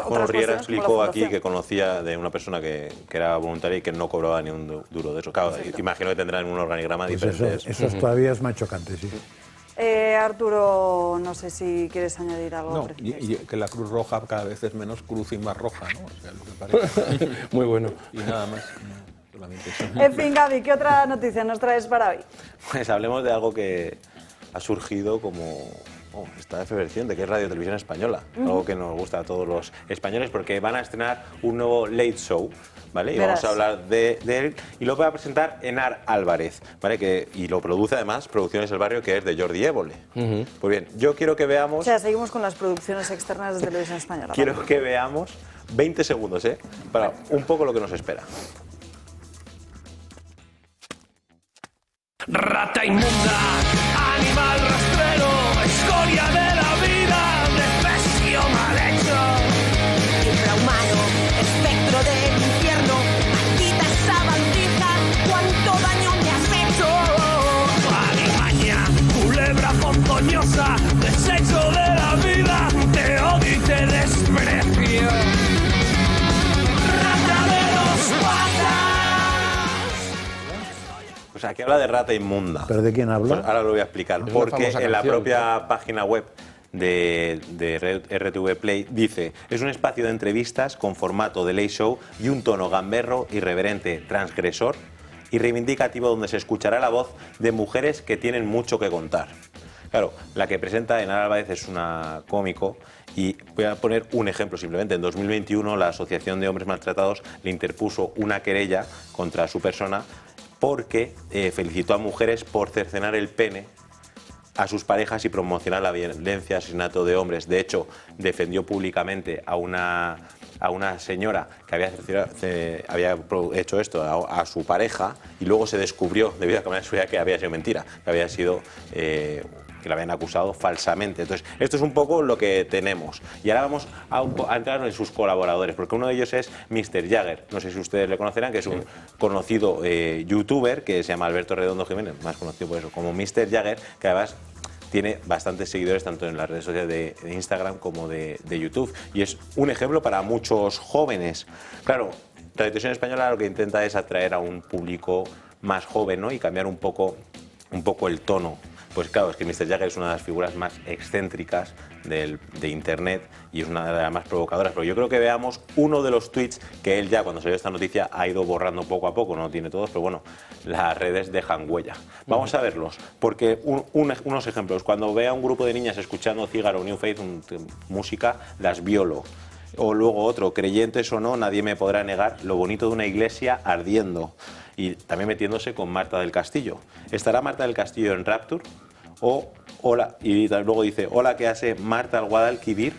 Bueno, Riera explicó aquí que conocía de una persona que era voluntaria y que no cobraba ni un duro de eso. Claro, imagino que tendrán un organigrama diferente. Eso todavía es más chocante, sí. Arturo, no sé si quieres añadir algo. No, y que la Cruz Roja cada vez es menos cruz y más roja, ¿no? O sea, lo que parece. Muy bueno. Y nada más. Solamente eso. En fin, Gaby, ¿qué otra noticia nos traes para hoy? Pues hablemos de algo que ha surgido como esta efervescencia, que es Radio Televisión Española, algo que nos gusta a todos los españoles, porque van a estrenar un nuevo Late Show, ¿vale? Y vamos a hablar de él, y lo va a presentar Enar Álvarez, ¿vale? Y lo produce además Producciones del Barrio, que es de Jordi Évole. Pues bien, yo quiero que veamos... O sea, seguimos con las producciones externas de Televisión Española. Quiero que veamos 20 segundos, para un poco lo que nos espera. Rata inmunda, animal rastrero, escoria de la vida, desprecio mal hecho. Infrahumano, espectro del infierno, maldita sabandija, cuánto daño me has hecho. Alimaña, culebra ponzoñosa, desecho de la vida, te odio y te desprecio. Rata de los guardas. O sea, que habla de rata inmunda. ¿Pero de quién habla? Pues ahora lo voy a explicar. Porque en la propia página web de RTV Play dice: es un espacio de entrevistas con formato de late show y un tono gamberro, irreverente, transgresor y reivindicativo, donde se escuchará la voz de mujeres que tienen mucho que contar. Claro, la que presenta Enar Álvarez es una cómico, y voy a poner un ejemplo simplemente. En 2021 la Asociación de Hombres Maltratados le interpuso una querella contra su persona porque felicitó a mujeres por cercenar el pene a sus parejas y promocionar la violencia, asesinato de hombres. De hecho, defendió públicamente a una señora que había hecho esto a su pareja, y luego se descubrió, debido a cámara de seguridad, que había sido mentira, que había sido... que la habían acusado falsamente. Entonces, esto es un poco lo que tenemos. Y ahora vamos a entrar en sus colaboradores, porque uno de ellos es Mr. Jagger. No sé si ustedes le conocerán, que es un conocido youtuber que se llama Alberto Redondo Jiménez, más conocido por eso como Mr. Jagger, que además tiene bastantes seguidores tanto en las redes sociales de Instagram como de YouTube. Y es un ejemplo para muchos jóvenes. Claro, Radio Televisión Española lo que intenta es atraer a un público más joven, ¿no? Y cambiar un poco el tono. Pues claro, es que Mr. Jagger es una de las figuras más excéntricas de Internet y es una de las más provocadoras. Pero yo creo que veamos uno de los tweets que él ya, cuando salió esta noticia, ha ido borrando poco a poco. No tiene todos, pero bueno, las redes dejan huella. Vamos a verlos, porque unos ejemplos. Cuando vea un grupo de niñas escuchando Cígaro o New Faith, música, las violo. O luego otro, creyentes o no, nadie me podrá negar lo bonito de una iglesia ardiendo. Y también metiéndose con Marta del Castillo. ¿Estará Marta del Castillo en Rapture? O hola, y luego dice: hola, ¿qué hace Marta al Guadalquivir?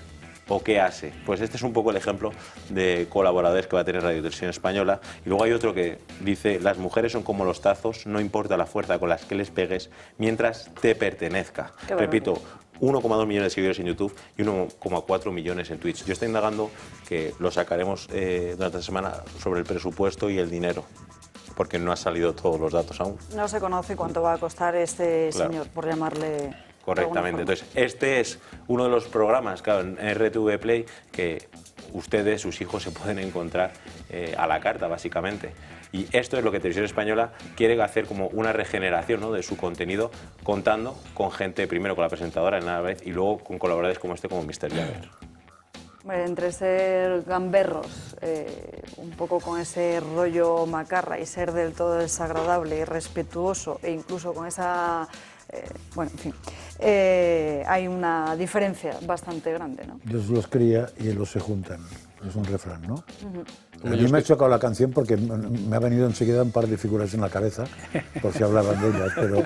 ¿O qué hace? Pues este es un poco el ejemplo de colaboradores que va a tener Radio Televisión Española. Y luego hay otro que dice: las mujeres son como los tazos, no importa la fuerza con las que les pegues, mientras te pertenezca. Repito, 1,2 millones de seguidores en YouTube y 1,4 millones en Twitch. Yo estoy indagando, que lo sacaremos durante la semana, sobre el presupuesto y el dinero, porque no han salido todos los datos aún. No se conoce cuánto va a costar este señor, por llamarle... Correctamente. Entonces, este es uno de los programas, claro, en RTV Play, que ustedes, sus hijos, se pueden encontrar a la carta, básicamente. Y esto es lo que Televisión Española quiere hacer, como una regeneración, ¿no?, de su contenido, contando con gente, primero con la presentadora Enar Álvarez y luego con colaboradores como este, como Mr. Jagger. Entre ser gamberros, un poco con ese rollo macarra, y ser del todo desagradable y respetuoso, e incluso con esa... bueno, en fin, hay una diferencia bastante grande, ¿no? Dios los cría y ellos se juntan. Es un refrán, ¿no? A mí me ha chocado la canción porque me ha venido enseguida un par de figuras en la cabeza, por si hablaban de ellas, pero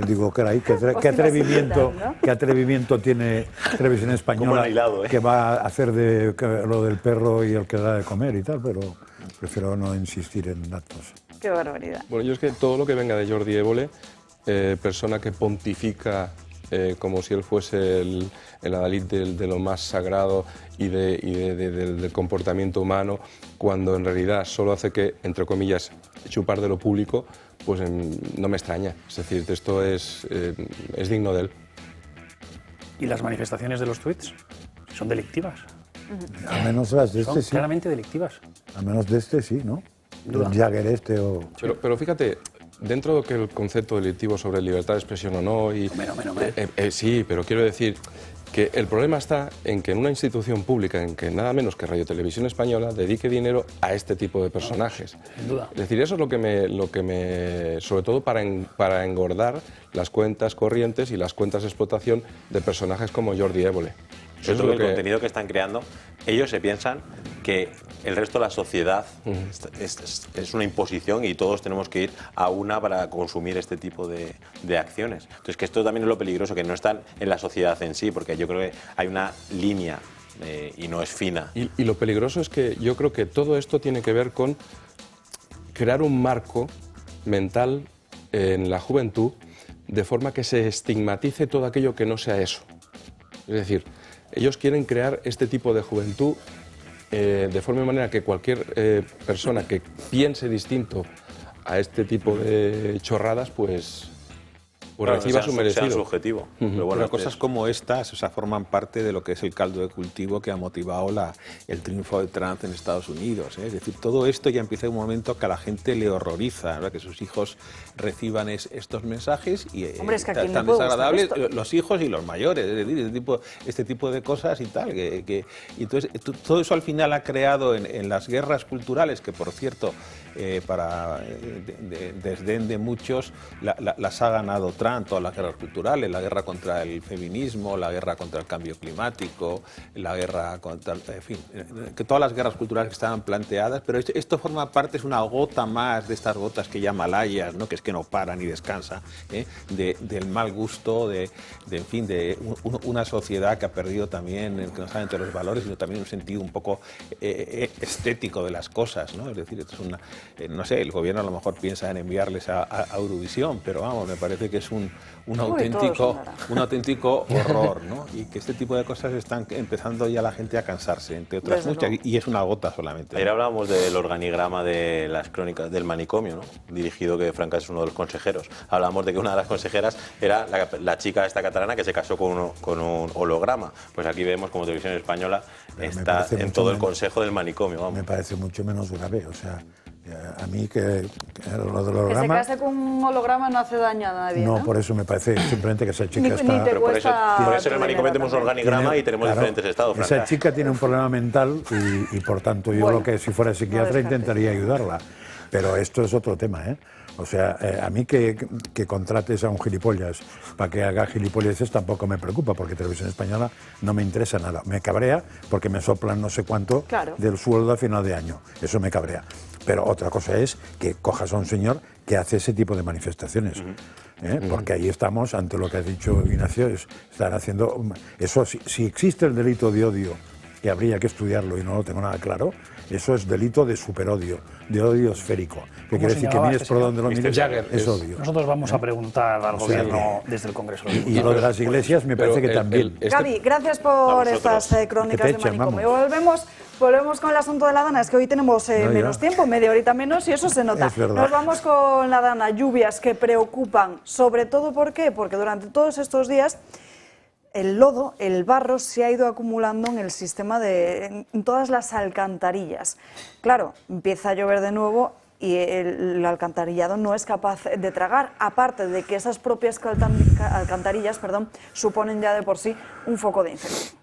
digo, caray, qué atrevimiento tiene Televisión Española, que va a hacer de lo del perro y el que da de comer y tal, pero prefiero no insistir en datos. Qué barbaridad. Bueno, yo es que todo lo que venga de Jordi Évole, persona que pontifica como si él fuese el adalid de lo más sagrado y del comportamiento humano, cuando en realidad solo hace que, entre comillas, chupar de lo público, pues no me extraña. Es decir, esto es digno de él. ¿Y las manifestaciones de los tuits son delictivas? Al menos las de este Son sí. claramente delictivas. Al menos de este sí, ¿no? Duda. El Jagger este o... Pero fíjate, dentro de que el concepto delictivo sobre libertad de expresión o no... sí, pero quiero decir que el problema está en que en una institución pública, en que nada menos que Radio Televisión Española dedique dinero a este tipo de personajes. Sin duda. Es decir, eso es lo que me sobre todo para engordar las cuentas corrientes y las cuentas de explotación de personajes como Jordi Évole. Sobre todo el contenido que están creando, ellos se piensan que el resto de la sociedad es una imposición y todos tenemos que ir a una para consumir este tipo de acciones. Entonces, que esto también es lo peligroso, que no están en la sociedad en sí, porque yo creo que hay una línea y no es fina. Y lo peligroso es que yo creo que todo esto tiene que ver con crear un marco mental en la juventud de forma que se estigmatice todo aquello que no sea eso. Es decir, ellos quieren crear este tipo de juventud de forma y manera que cualquier persona que piense distinto a este tipo de chorradas, pues reciba su merecido. Sea su objetivo. Pero bueno, cosas como estas, o sea, forman parte de lo que es el caldo de cultivo que ha motivado el triunfo de Trump en Estados Unidos. Es decir, todo esto ya empieza en un momento que a la gente le horroriza, ¿verdad? Que sus hijos reciban estos mensajes y Hombre, es que aquí tan no puede desagradables, gustar esto. los hijos y los mayores, es decir, este tipo de cosas y tal. Y entonces, todo eso al final ha creado en las guerras culturales, que por cierto, para desdén de muchos, las ha ganado Trump, todas las guerras culturales, la guerra contra el feminismo, la guerra contra el cambio climático, la guerra contra, en fin, que todas las guerras culturales que estaban planteadas, pero esto forma parte, es una gota más de estas gotas que llama Malayas, ¿no? Que es que no para ni descansa, del mal gusto, en fin, de una sociedad que ha perdido también no solamente los valores, sino también un sentido un poco estético de las cosas, ¿no? Es decir, esto es no sé, el gobierno a lo mejor piensa en enviarles a Eurovisión, pero vamos, me parece que es un auténtico horror, ¿no? Y que este tipo de cosas están empezando ya la gente a cansarse, entre otras muchas, y es una gota solamente. Ayer hablábamos del organigrama de las crónicas del manicomio, ¿no? Dirigido, que Franca es uno de los consejeros. Hablábamos de que una de las consejeras era la chica esta catalana que se casó con un holograma. Pues aquí vemos como Televisión Española está en todo el consejo del manicomio. Vamos. Me parece mucho menos grave, o sea... A mí que lo del holograma... Que se case con un holograma no hace daño a nadie, ¿no? Por eso me parece simplemente que esa chica ni está... te por eso en el manicomio tenemos un organigrama y tenemos diferentes estados. Esa Franca. chica tiene un problema mental y por tanto yo lo que si fuera psiquiatra intentaría ayudarla. Pero esto es otro tema, ¿eh? O sea, a mí que contrates a un gilipollas para que haga gilipolleces tampoco me preocupa, porque Televisión Española no me interesa nada. Me cabrea porque me soplan no sé cuánto del sueldo a final de año. Eso me cabrea. Pero otra cosa es que cojas a un señor que hace ese tipo de manifestaciones. Porque ahí estamos ante lo que ha dicho Ignacio, están haciendo... Eso, si existe el delito de odio, que habría que estudiarlo y no lo tengo nada claro, eso es delito de superodio, de odio esférico. Que quiere decir que mires por donde lo mires, es odio. Nosotros vamos a preguntar al gobierno desde el Congreso. Y lo de las iglesias me parece que también. Gaby, gracias por estas crónicas de manicomio. Volvemos con el asunto de la Dana. Es que hoy tenemos menos tiempo, media horita menos, y eso se nota. Nos vamos con la Dana. Lluvias que preocupan, sobre todo, ¿por qué? Porque durante todos estos días el lodo, el barro, se ha ido acumulando en el sistema en todas las alcantarillas. Claro, empieza a llover de nuevo y el alcantarillado no es capaz de tragar, aparte de que esas propias alcantarillas suponen ya de por sí un foco de infección.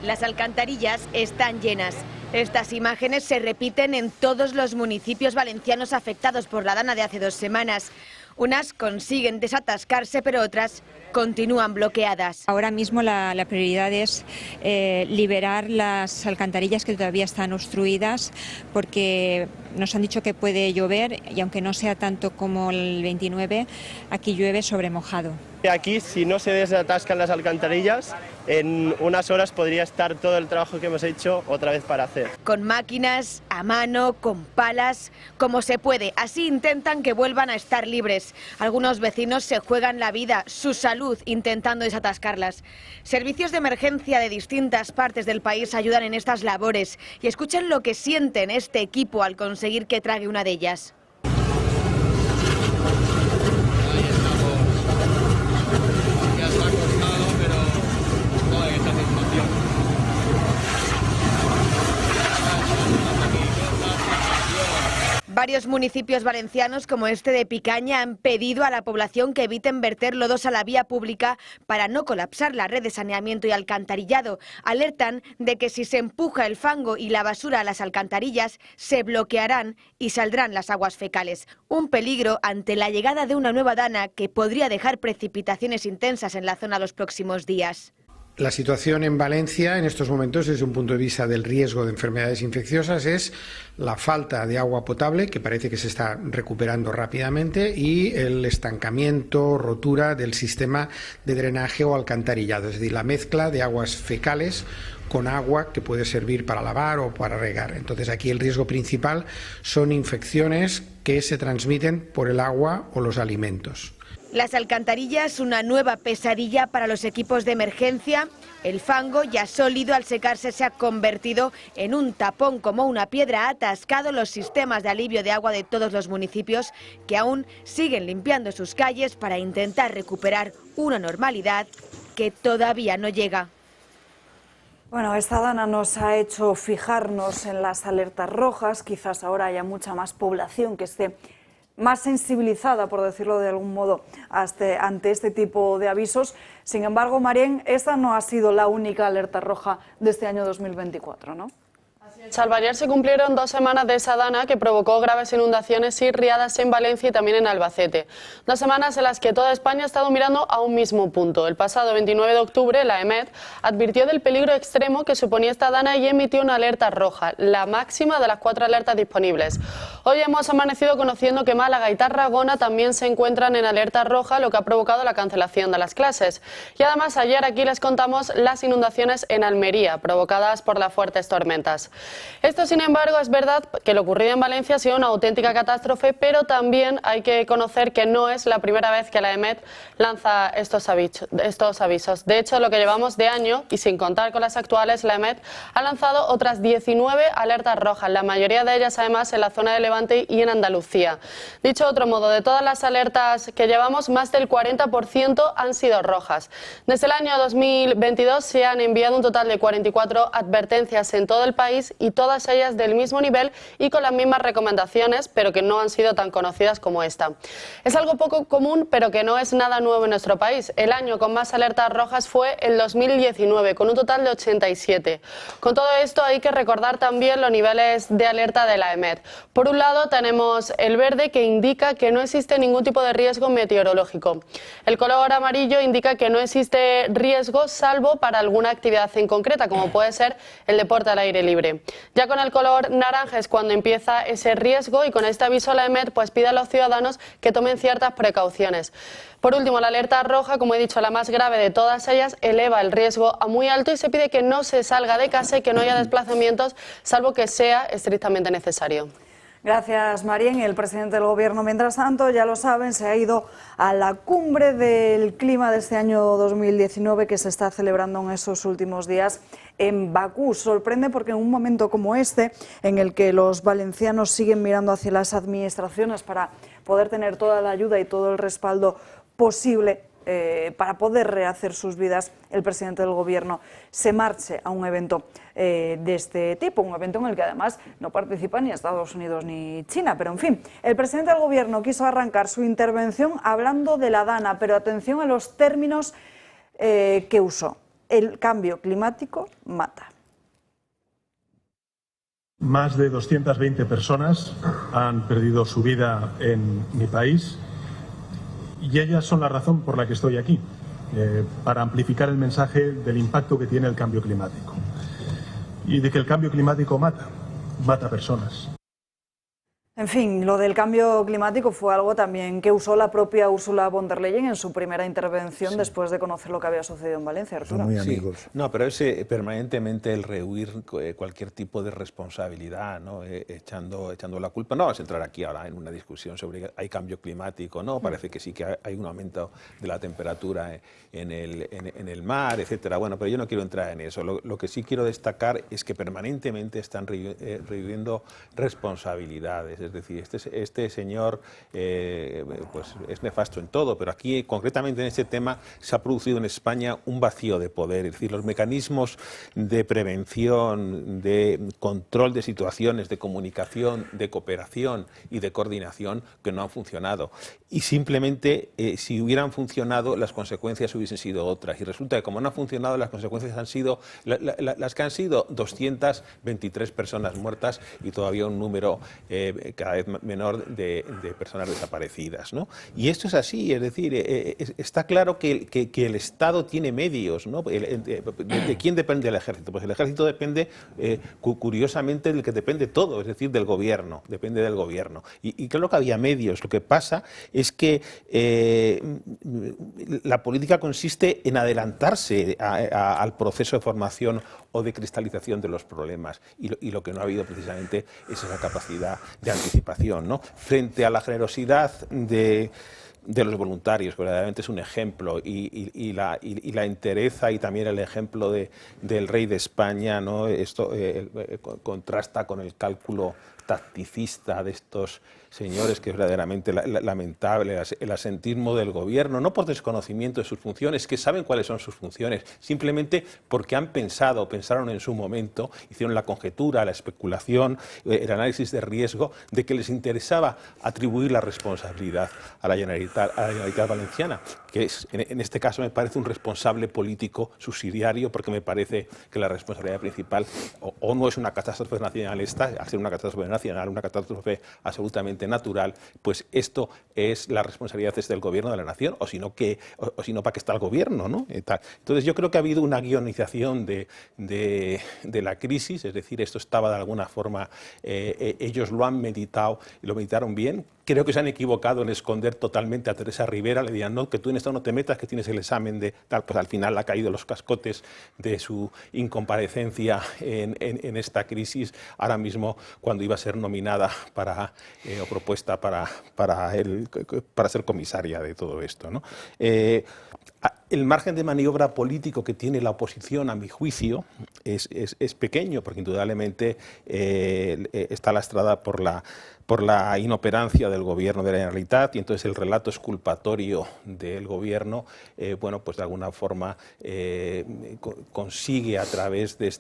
Las alcantarillas están llenas. Estas imágenes se repiten en todos los municipios valencianos afectados por la Dana de hace 2 semanas. Unas consiguen desatascarse, pero otras continúan bloqueadas. Ahora mismo la prioridad es liberar las alcantarillas que todavía están obstruidas, porque nos han dicho que puede llover y aunque no sea tanto como el 29, aquí llueve sobre mojado. Aquí, si no se desatascan las alcantarillas, en unas horas podría estar todo el trabajo que hemos hecho otra vez para hacer. Con máquinas, a mano, con palas, como se puede. Así intentan que vuelvan a estar libres. Algunos vecinos se juegan la vida, su salud, intentando desatascarlas. Servicios de emergencia de distintas partes del país ayudan en estas labores. Y escuchen lo que sienten este equipo al conseguir que trague una de ellas. Varios municipios valencianos, como este de Picaña, han pedido a la población que eviten verter lodos a la vía pública para no colapsar la red de saneamiento y alcantarillado. Alertan de que si se empuja el fango y la basura a las alcantarillas, se bloquearán y saldrán las aguas fecales. Un peligro ante la llegada de una nueva dana que podría dejar precipitaciones intensas en la zona los próximos días. La situación en Valencia en estos momentos, desde un punto de vista del riesgo de enfermedades infecciosas, es la falta de agua potable, que parece que se está recuperando rápidamente, y el estancamiento, rotura del sistema de drenaje o alcantarillado, es decir, la mezcla de aguas fecales con agua que puede servir para lavar o para regar. Entonces aquí el riesgo principal son infecciones que se transmiten por el agua o los alimentos. Las alcantarillas, una nueva pesadilla para los equipos de emergencia. El fango, ya sólido al secarse, se ha convertido en un tapón como una piedra. Ha atascado los sistemas de alivio de agua de todos los municipios, que aún siguen limpiando sus calles para intentar recuperar una normalidad que todavía no llega. Bueno, esta dana nos ha hecho fijarnos en las alertas rojas. Quizás ahora haya mucha más población que esté más sensibilizada, por decirlo de algún modo, ante este tipo de avisos. Sin embargo, Marien, esta no ha sido la única alerta roja de este año 2024, ¿no? Ayer se cumplieron 2 semanas de esa dana que provocó graves inundaciones y riadas en Valencia y también en Albacete. 2 semanas en las que toda España ha estado mirando a un mismo punto. El pasado 29 de octubre, la EMET advirtió del peligro extremo que suponía esta dana y emitió una alerta roja, la máxima de las 4 alertas disponibles. Hoy hemos amanecido conociendo que Málaga y Tarragona también se encuentran en alerta roja, lo que ha provocado la cancelación de las clases. Y además, ayer aquí les contamos las inundaciones en Almería, provocadas por las fuertes tormentas. Esto, sin embargo, es verdad que lo ocurrido en Valencia ha sido una auténtica catástrofe, pero también hay que conocer que no es la primera vez que la EMET lanza estos avisos. De hecho, lo que llevamos de año, y sin contar con las actuales, la EMET ha lanzado otras 19 alertas rojas, la mayoría de ellas además en la zona de Levante y en Andalucía. Dicho de otro modo, de todas las alertas que llevamos, más del 40% han sido rojas. Desde el año 2022 se han enviado un total de 44 advertencias en todo el país y todas ellas del mismo nivel y con las mismas recomendaciones, pero que no han sido tan conocidas como esta. Es algo poco común, pero que no es nada nuevo en nuestro país. El año con más alertas rojas fue el 2019, con un total de 87. Con todo esto hay que recordar también los niveles de alerta de la EMET. Por un lado tenemos el verde, que indica que no existe ningún tipo de riesgo meteorológico. El color amarillo indica que no existe riesgo salvo para alguna actividad en concreta, como puede ser el deporte al aire libre. Ya con el color naranja es cuando empieza ese riesgo, y con este aviso la EMET pues pide a los ciudadanos que tomen ciertas precauciones. Por último, la alerta roja, como he dicho, la más grave de todas ellas, eleva el riesgo a muy alto y se pide que no se salga de casa y que no haya desplazamientos, salvo que sea estrictamente necesario. Gracias, Marien. El presidente del Gobierno, mientras tanto, ya lo saben, se ha ido a la cumbre del clima de este año 2019 que se está celebrando en esos últimos días en Bakú. Sorprende porque en un momento como este, en el que los valencianos siguen mirando hacia las administraciones para poder tener toda la ayuda y todo el respaldo posible para poder rehacer sus vidas, el presidente del Gobierno se marche a un evento de este tipo, un evento en el que además no participa ni Estados Unidos ni China. Pero en fin, el presidente del Gobierno quiso arrancar su intervención hablando de la dana, pero atención a los términos que usó. El cambio climático mata. Más de 220 personas han perdido su vida en mi país. Y ellas son la razón por la que estoy aquí, para amplificar el mensaje del impacto que tiene el cambio climático. Y de que el cambio climático mata personas. En fin, lo del cambio climático fue algo también que usó la propia Ursula von der Leyen en su primera intervención después de conocer lo que había sucedido en Valencia, Arturo. Son muy amigos. Sí. No, pero es permanentemente el rehuir cualquier tipo de responsabilidad, ¿no? Echando la culpa. No vamos a entrar aquí ahora en una discusión sobre hay cambio climático, ¿no? Parece que sí que hay un aumento de la temperatura en el mar, etcétera. Bueno, pero yo no quiero entrar en eso. Lo que sí quiero destacar es que permanentemente están reviviendo responsabilidades. Es decir, este señor pues es nefasto en todo, pero aquí concretamente en este tema se ha producido en España un vacío de poder. Es decir, los mecanismos de prevención, de control de situaciones, de comunicación, de cooperación y de coordinación que no han funcionado. Y simplemente si hubieran funcionado las consecuencias hubiesen sido otras. Y resulta que como no han funcionado las consecuencias han sido las que han sido 223 personas muertas y todavía un número cada vez menor de personas desaparecidas, ¿no? Y esto es así, es decir, está claro que el Estado tiene medios, ¿no? ¿De quién depende el ejército? Pues el ejército depende, curiosamente, del que depende todo, es decir, del gobierno, depende del gobierno. Y claro que había medios, lo que pasa es que la política consiste en adelantarse al proceso de formación o de cristalización de los problemas y lo que no ha habido precisamente es esa capacidad de anticipación, ¿no? Frente a la generosidad de los voluntarios, verdaderamente es un ejemplo, y la entereza y también el ejemplo del rey de España, ¿no? Esto contrasta con el cálculo tacticista de estos señores, que es verdaderamente lamentable, el asentismo del gobierno, no por desconocimiento de sus funciones, que saben cuáles son sus funciones, simplemente porque pensaron en su momento, hicieron la conjetura, la especulación, el análisis de riesgo, de que les interesaba atribuir la responsabilidad a la Generalitat Valenciana, que es, en este caso me parece un responsable político subsidiario, porque me parece que la responsabilidad principal o no es una catástrofe nacional hacer una catástrofe nacional, una catástrofe absolutamente natural, pues esto es la responsabilidad del gobierno de la nación, o si no, ¿para qué está el gobierno, ¿no? Entonces yo creo que ha habido una guionización de la crisis, es decir, esto estaba de alguna forma, ellos lo han meditado y lo meditaron bien. Creo que se han equivocado en esconder totalmente a Teresa Rivera, le dirían, no, que tú en esto no te metas, que tienes el examen de tal, pues al final ha caído los cascotes de su incomparecencia en esta crisis, ahora mismo cuando iba a ser nominada o propuesta para ser comisaria de todo esto, ¿no? El margen de maniobra político que tiene la oposición, a mi juicio, es pequeño, porque indudablemente está lastrada por la inoperancia del gobierno de la Generalitat, y entonces el relato exculpatorio del gobierno, bueno, pues de alguna forma consigue a través de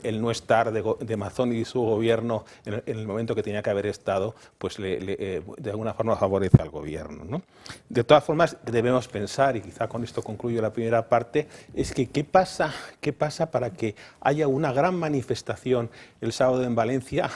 el no estar de Mazón y su gobierno en el momento que tenía que haber estado, pues de alguna forma favorece al gobierno, ¿no? De todas formas, debemos pensar, y quizá con esto concluyo la primera parte, es que ¿qué pasa para que haya una gran manifestación el sábado en Valencia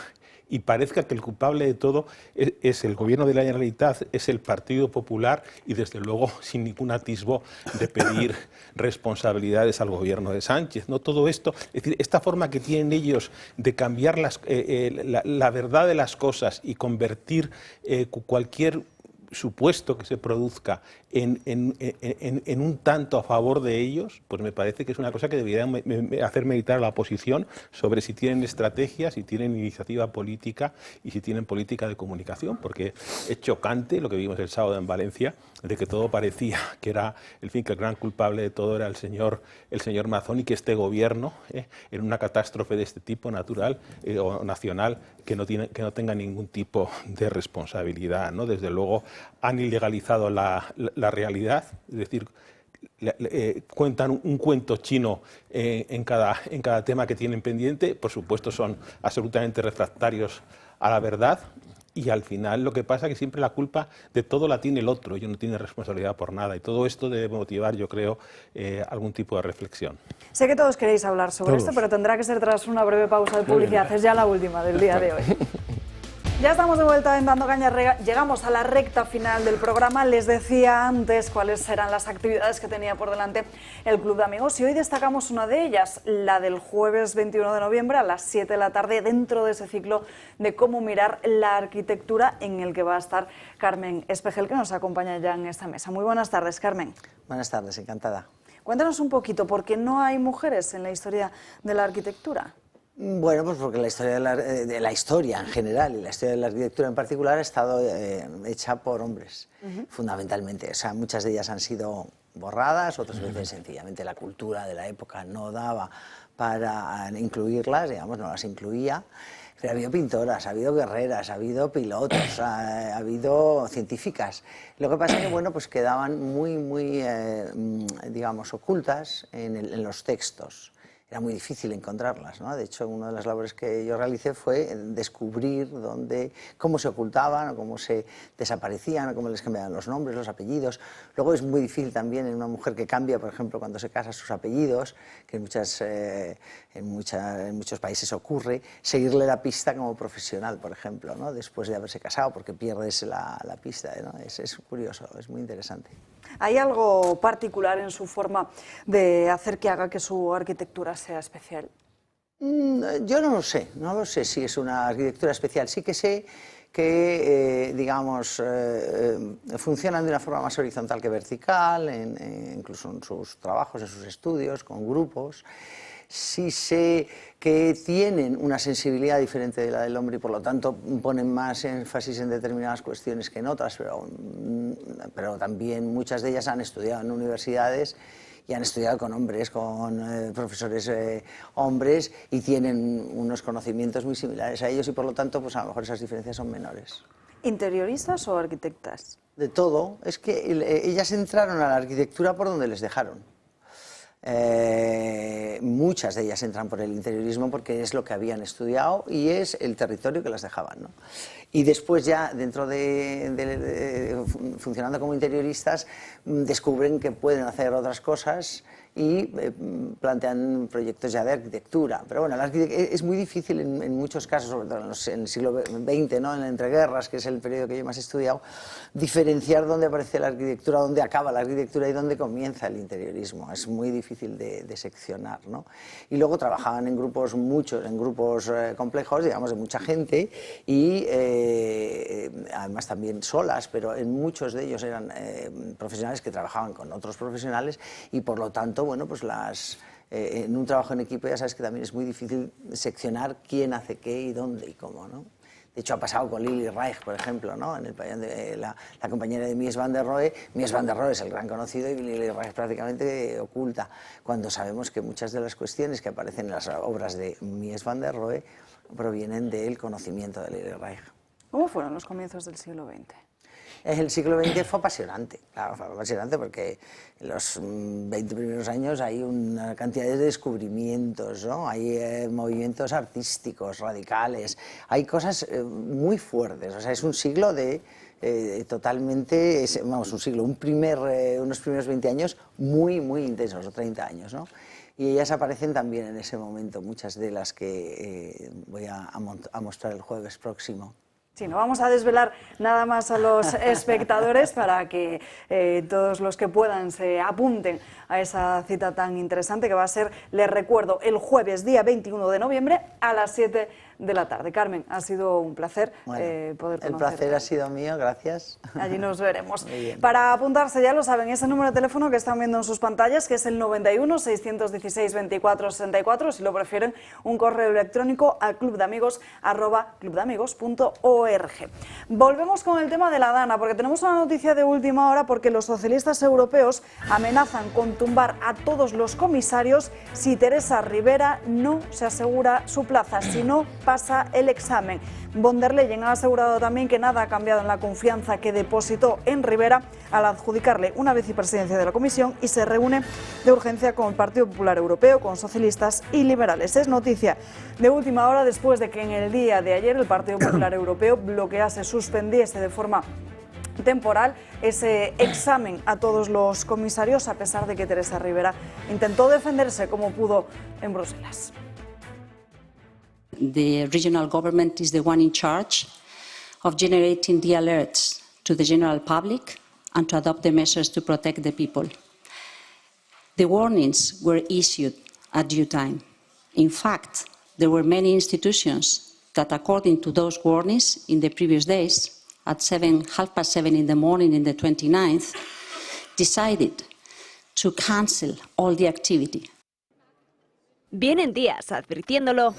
y parezca que el culpable de todo es el gobierno de la Generalitat, es el Partido Popular, y desde luego sin ningún atisbo de pedir responsabilidades al gobierno de Sánchez, ¿no? Todo esto, es decir, esta forma que tienen ellos de cambiar la verdad de las cosas y convertir cualquier supuesto que se produzca en un tanto a favor de ellos, pues me parece que es una cosa que debería hacer meditar a la oposición sobre si tienen estrategia, si tienen iniciativa política y si tienen política de comunicación, porque es chocante lo que vimos el sábado en Valencia, de que todo parecía que era, que el gran culpable de todo era el señor Mazón, y que este gobierno, en una catástrofe de este tipo natural o nacional, que no tenga ningún tipo de responsabilidad, ¿no? Desde luego han ilegalizado la realidad, es decir, cuentan un cuento chino en cada tema que tienen pendiente. Por supuesto son absolutamente refractarios a la verdad, y al final lo que pasa es que siempre la culpa de todo la tiene el otro, ellos no tienen responsabilidad por nada, y todo esto debe motivar, yo creo, algún tipo de reflexión. Sé que todos queréis hablar sobre esto, pero tendrá que ser tras una breve pausa de publicidad. Es ya la última del día de hoy. Ya estamos de vuelta en Dando Caña, llegamos a la recta final del programa. Les decía antes cuáles eran las actividades que tenía por delante el Club de Amigos y hoy destacamos una de ellas, la del jueves 21 de noviembre a las 7 de la tarde, dentro de ese ciclo de cómo mirar la arquitectura, en el que va a estar Carmen Espejel, que nos acompaña ya en esta mesa. Muy buenas tardes, Carmen. Buenas tardes, encantada. Cuéntanos un poquito, ¿por qué no hay mujeres en la historia de la arquitectura? Bueno, pues porque la historia de la historia en general y la historia de la arquitectura en particular ha estado hecha por hombres, fundamentalmente. O sea, muchas de ellas han sido borradas, otras veces sencillamente la cultura de la época no daba para incluirlas, digamos, no las incluía. Pero ha habido pintoras, ha habido guerreras, ha habido pilotos, ha habido científicas. Lo que pasa es que, bueno, pues quedaban muy digamos, ocultas en los textos. Era muy difícil encontrarlas, ¿no? De hecho, una de las labores que yo realicé fue descubrir cómo se ocultaban, o cómo se desaparecían, o cómo les cambiaban los nombres, los apellidos. Luego es muy difícil también en una mujer que cambia, por ejemplo, cuando se casa, sus apellidos, que en muchos países ocurre, seguirle la pista como profesional, por ejemplo, ¿no? Después de haberse casado, porque pierdes la pista, ¿no? Es curioso, es muy interesante. ¿Hay algo particular en su forma de hacer que haga que su arquitectura sea especial? Yo no lo sé si es una arquitectura especial. Sí que sé que, digamos, funcionan de una forma más horizontal que vertical, incluso en sus trabajos, en sus estudios, con grupos. Sí sé que tienen una sensibilidad diferente de la del hombre y por lo tanto ponen más énfasis en determinadas cuestiones que en otras, pero también muchas de ellas han estudiado en universidades y han estudiado con hombres, con profesores hombres, y tienen unos conocimientos muy similares a ellos y por lo tanto pues a lo mejor esas diferencias son menores. ¿Interioristas o arquitectas? De todo. Es que ellas entraron a la arquitectura por donde les dejaron. Muchas de ellas entran por el interiorismo porque es lo que habían estudiado y es el territorio que las dejaban, ¿no? Y después ya dentro funcionando como interioristas descubren que pueden hacer otras cosas y plantean proyectos ya de arquitectura. Pero bueno, es muy difícil en muchos casos, sobre todo en el siglo XX, ¿no? En entreguerras, que es el periodo que yo más he estudiado, diferenciar dónde aparece la arquitectura, dónde acaba la arquitectura y dónde comienza el interiorismo. Es muy difícil de seccionar, ¿no? Y luego trabajaban en grupos complejos, digamos, de mucha gente y además también solas, pero en muchos de ellos eran profesionales que trabajaban con otros profesionales y por lo tanto, bueno, pues en un trabajo en equipo ya sabes que también es muy difícil seccionar quién hace qué y dónde y cómo, ¿no? De hecho, ha pasado con Lili Reich, por ejemplo, ¿no? En el pabellón de la compañera de Mies van der Rohe. Mies van der Rohe es el gran conocido y Lili Reich prácticamente oculta, cuando sabemos que muchas de las cuestiones que aparecen en las obras de Mies van der Rohe provienen del conocimiento de Lili Reich. ¿Cómo fueron los comienzos del siglo XX? El siglo XX fue apasionante, claro, fue apasionante porque en los 20 primeros años hay una cantidad de descubrimientos, ¿no? Hay movimientos artísticos radicales, hay cosas muy fuertes, o sea, es un siglo totalmente, vamos, un siglo, unos primeros 20 años muy intensos, o 30 años, ¿no? Y ellas aparecen también en ese momento, muchas de las que voy a mostrar el jueves próximo. Sí, no vamos a desvelar nada más a los espectadores para que todos los que puedan se apunten a esa cita tan interesante que va a ser, les recuerdo, el jueves día 21 de noviembre a las 7 de la tarde. Carmen, ha sido un placer poder conocerte. El placer ha sido mío, gracias. Allí nos veremos. Muy bien. Para apuntarse, ya lo saben, ese número de teléfono que están viendo en sus pantallas, que es el 91 616 24 64, si lo prefieren, un correo electrónico a clubdeamigos@clubdeamigos.org. Volvemos con el tema de la Dana, porque tenemos una noticia de última hora, porque los socialistas europeos amenazan con tumbar a todos los comisarios si Teresa Rivera no se asegura su plaza, si no pasa el examen. Von der Leyen ha asegurado también que nada ha cambiado en la confianza que depositó en Rivera al adjudicarle una vicepresidencia de la Comisión y se reúne de urgencia con el Partido Popular Europeo, con socialistas y liberales. Es noticia de última hora después de que en el día de ayer el Partido Popular Europeo bloquease, suspendiese de forma temporal ese examen a todos los comisarios, a pesar de que Teresa Rivera intentó defenderse como pudo en Bruselas. The regional government is the one in charge. of generating the alerts to the general public and to adopt the measures to protect the people. The warnings were issued at due time. In fact, there were many institutions that, according to those warnings in the previous days, at 7:30 in the morning in the 29th, decided to cancel all the activity. Vienen días advirtiéndolo.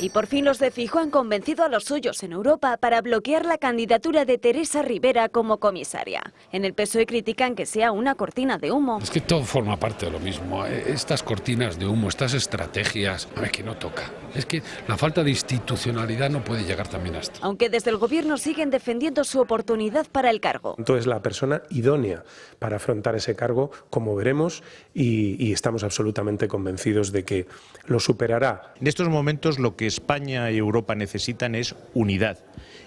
Y por fin los de Feijóo han convencido a los suyos en Europa para bloquear la candidatura de Teresa Rivera como comisaria. En el PSOE critican que sea una cortina de humo. Es que todo forma parte de lo mismo. Estas cortinas de humo, estas estrategias, a ver, que no toca. Es que la falta de institucionalidad no puede llegar también a esto. Aunque desde el gobierno siguen defendiendo su oportunidad para el cargo. Entonces la persona idónea para afrontar ese cargo, como veremos, y estamos absolutamente convencidos de que lo superará. En estos momentos lo que España y Europa necesitan es unidad.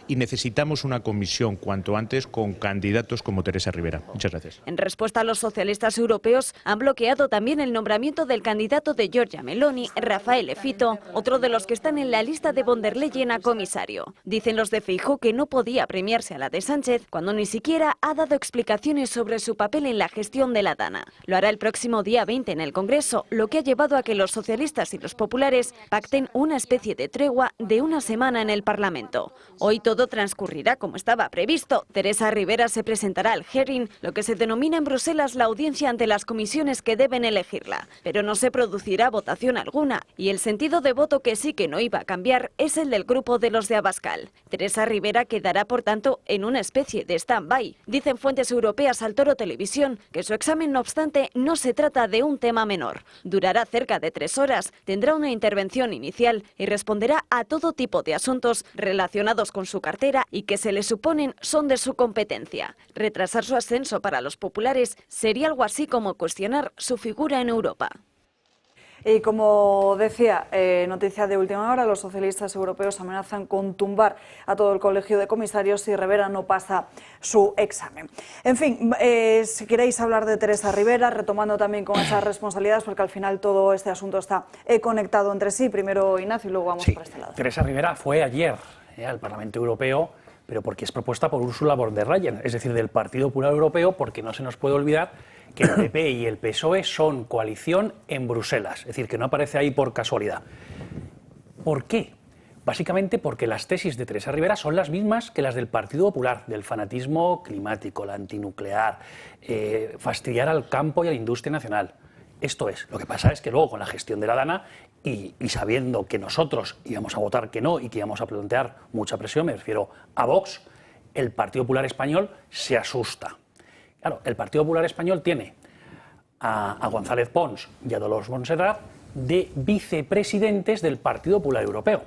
Y necesitamos una comisión cuanto antes con candidatos como Teresa Rivera. Muchas gracias. En respuesta, los socialistas europeos han bloqueado también el nombramiento del candidato de Giorgia Meloni, Raffaele Fitto, otro de los que están en la lista de von der Leyen a comisario. Dicen los de Feijóo que no podía premiarse a la de Sánchez cuando ni siquiera ha dado explicaciones sobre su papel en la gestión de la Dana. Lo hará el próximo día 20 en el Congreso, lo que ha llevado a que los socialistas y los populares pacten una especie de tregua de una semana en el Parlamento. Hoy todo transcurrirá como estaba previsto. Teresa Rivera se presentará al hearing, lo que se denomina en Bruselas la audiencia ante las comisiones que deben elegirla. Pero no se producirá votación alguna, y el sentido de voto que sí que no iba a cambiar es el del grupo de los de Abascal. Teresa Rivera quedará, por tanto, en una especie de stand-by. Dicen fuentes europeas al Toro Televisión que su examen, no obstante, no se trata de un tema menor. Durará cerca de 3 horas, tendrá una intervención inicial y responderá a todo tipo de asuntos relacionados con su cartera y que se le suponen son de su competencia. Retrasar su ascenso para los populares sería algo así como cuestionar su figura en Europa. Y como decía, noticia de última hora, los socialistas europeos amenazan con tumbar a todo el colegio de comisarios si Rivera no pasa su examen. En fin, si queréis hablar de Teresa Rivera, retomando también con esas responsabilidades, porque al final todo este asunto está conectado entre sí. Primero Ignacio y luego vamos por este lado. Teresa Rivera fue ayer al Parlamento Europeo, pero porque es propuesta por Ursula von der Leyen, es decir, del Partido Popular Europeo, porque no se nos puede olvidar que el PP y el PSOE son coalición en Bruselas, es decir, que no aparece ahí por casualidad. ¿Por qué? Básicamente porque las tesis de Teresa Rivera son las mismas que las del Partido Popular, del fanatismo climático, la antinuclear, fastidiar al campo y a la industria nacional. Esto es. Lo que pasa es que luego con la gestión de la Dana y sabiendo que nosotros íbamos a votar que no y que íbamos a plantear mucha presión, me refiero a Vox, el Partido Popular Español se asusta. Claro, el Partido Popular Español tiene a González Pons y a Dolors Montserrat de vicepresidentes del Partido Popular Europeo.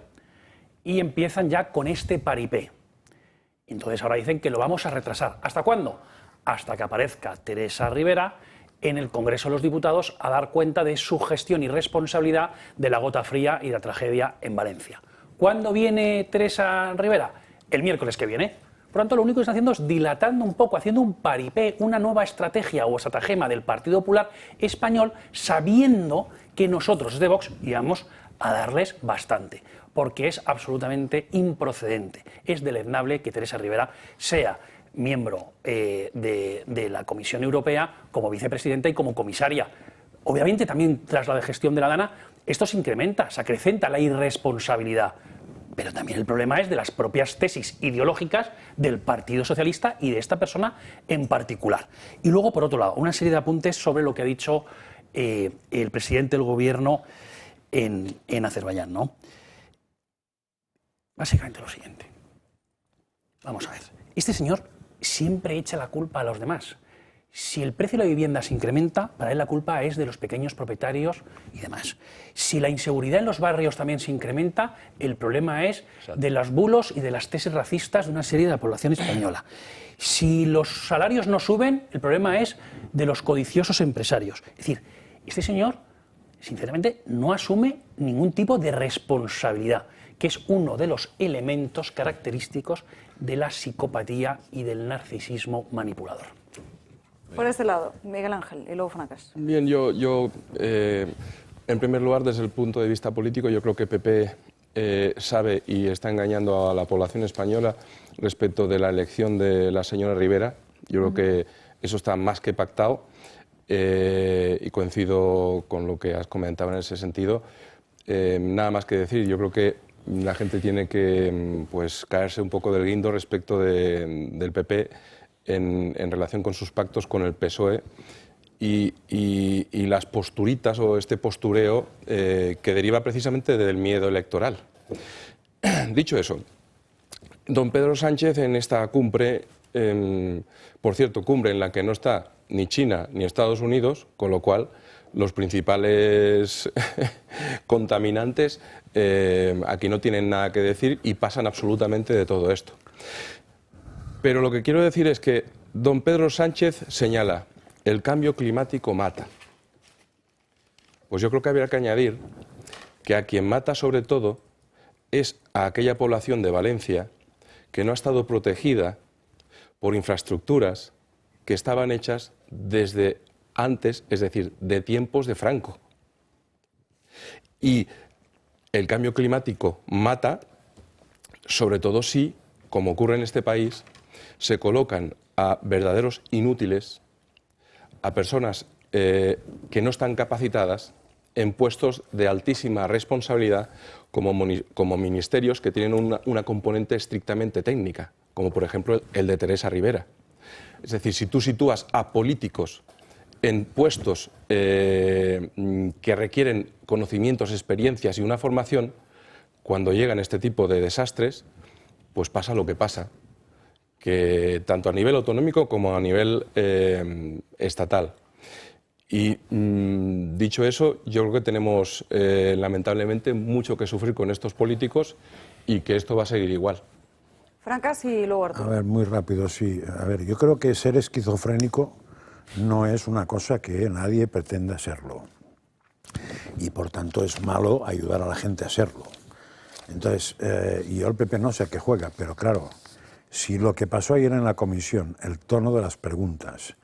Y empiezan ya con este paripé. Entonces ahora dicen que lo vamos a retrasar. ¿Hasta cuándo? Hasta que aparezca Teresa Rivera en el Congreso de los Diputados a dar cuenta de su gestión y responsabilidad de la gota fría y la tragedia en Valencia. ¿Cuándo viene Teresa Rivera? El miércoles que viene. Por lo tanto, lo único que están haciendo es dilatando un poco, haciendo un paripé, una nueva estrategia o estratagema del Partido Popular Español, sabiendo que nosotros desde Vox íbamos a darles bastante, porque es absolutamente improcedente. Es deleznable que Teresa Rivera sea miembro de la Comisión Europea como vicepresidenta y como comisaria. Obviamente también tras la gestión de la Dana esto se incrementa, se acrecenta la irresponsabilidad. Pero también el problema es de las propias tesis ideológicas del Partido Socialista y de esta persona en particular. Y luego, por otro lado, una serie de apuntes sobre lo que ha dicho el presidente del gobierno en Azerbaiyán, ¿no? Básicamente lo siguiente. Vamos a ver. Este señor siempre echa la culpa a los demás. Si el precio de la vivienda se incrementa, para él la culpa es de los pequeños propietarios y demás. Si la inseguridad en los barrios también se incrementa, el problema es de los bulos y de las tesis racistas de una serie de la población española. Si los salarios no suben, el problema es de los codiciosos empresarios. Es decir, este señor, sinceramente, no asume ningún tipo de responsabilidad, que es uno de los elementos característicos de la psicopatía y del narcisismo manipulador. Por este lado, Miguel Ángel y luego Fonacas. Bien, yo en primer lugar, desde el punto de vista político, yo creo que PP sabe y está engañando a la población española respecto de la elección de la señora Rivera. Yo creo que eso está más que pactado y coincido con lo que has comentado en ese sentido. Nada más que decir, yo creo que la gente tiene que pues, caerse un poco del guindo respecto del PP en relación con sus pactos con el PSOE y las posturitas o este postureo que deriva precisamente del miedo electoral. Dicho eso, don Pedro Sánchez en esta cumbre, por cierto, cumbre en la que no está ni China ni Estados Unidos, con lo cual los principales contaminantes aquí no tienen nada que decir y pasan absolutamente de todo esto. Pero lo que quiero decir es que don Pedro Sánchez señala, el cambio climático mata. Pues yo creo que habría que añadir que a quien mata sobre todo es a aquella población de Valencia que no ha estado protegida por infraestructuras que estaban hechas desde antes, es decir, de tiempos de Franco. Y el cambio climático mata, sobre todo si, como ocurre en este país, se colocan a verdaderos inútiles, a personas que no están capacitadas en puestos de altísima responsabilidad como ministerios que tienen una componente estrictamente técnica, como por ejemplo el de Teresa Rivera. Es decir, si tú sitúas a políticos en puestos que requieren conocimientos, experiencias y una formación, cuando llegan este tipo de desastres, pues pasa lo que pasa, que tanto a nivel autonómico como a nivel estatal. Y dicho eso, yo creo que tenemos lamentablemente mucho que sufrir con estos políticos y que esto va a seguir igual. Francas y luego Arturo. A ver, muy rápido, sí. A ver, yo creo que ser esquizofrénico no es una cosa que nadie pretenda serlo. Y por tanto es malo ayudar a la gente a serlo. Entonces, yo el PP no sé a qué juega, pero claro, si lo que pasó ayer en la comisión, el tono de las preguntas,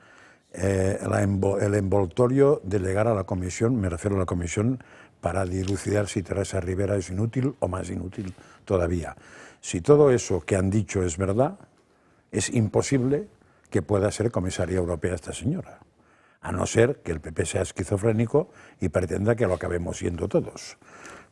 el envoltorio de llegar a la comisión, me refiero a la comisión para dilucidar si Teresa Rivera es inútil o más inútil todavía. Si todo eso que han dicho es verdad, es imposible que pueda ser comisaria europea esta señora, a no ser que el PP sea esquizofrénico y pretenda que lo acabemos siendo todos.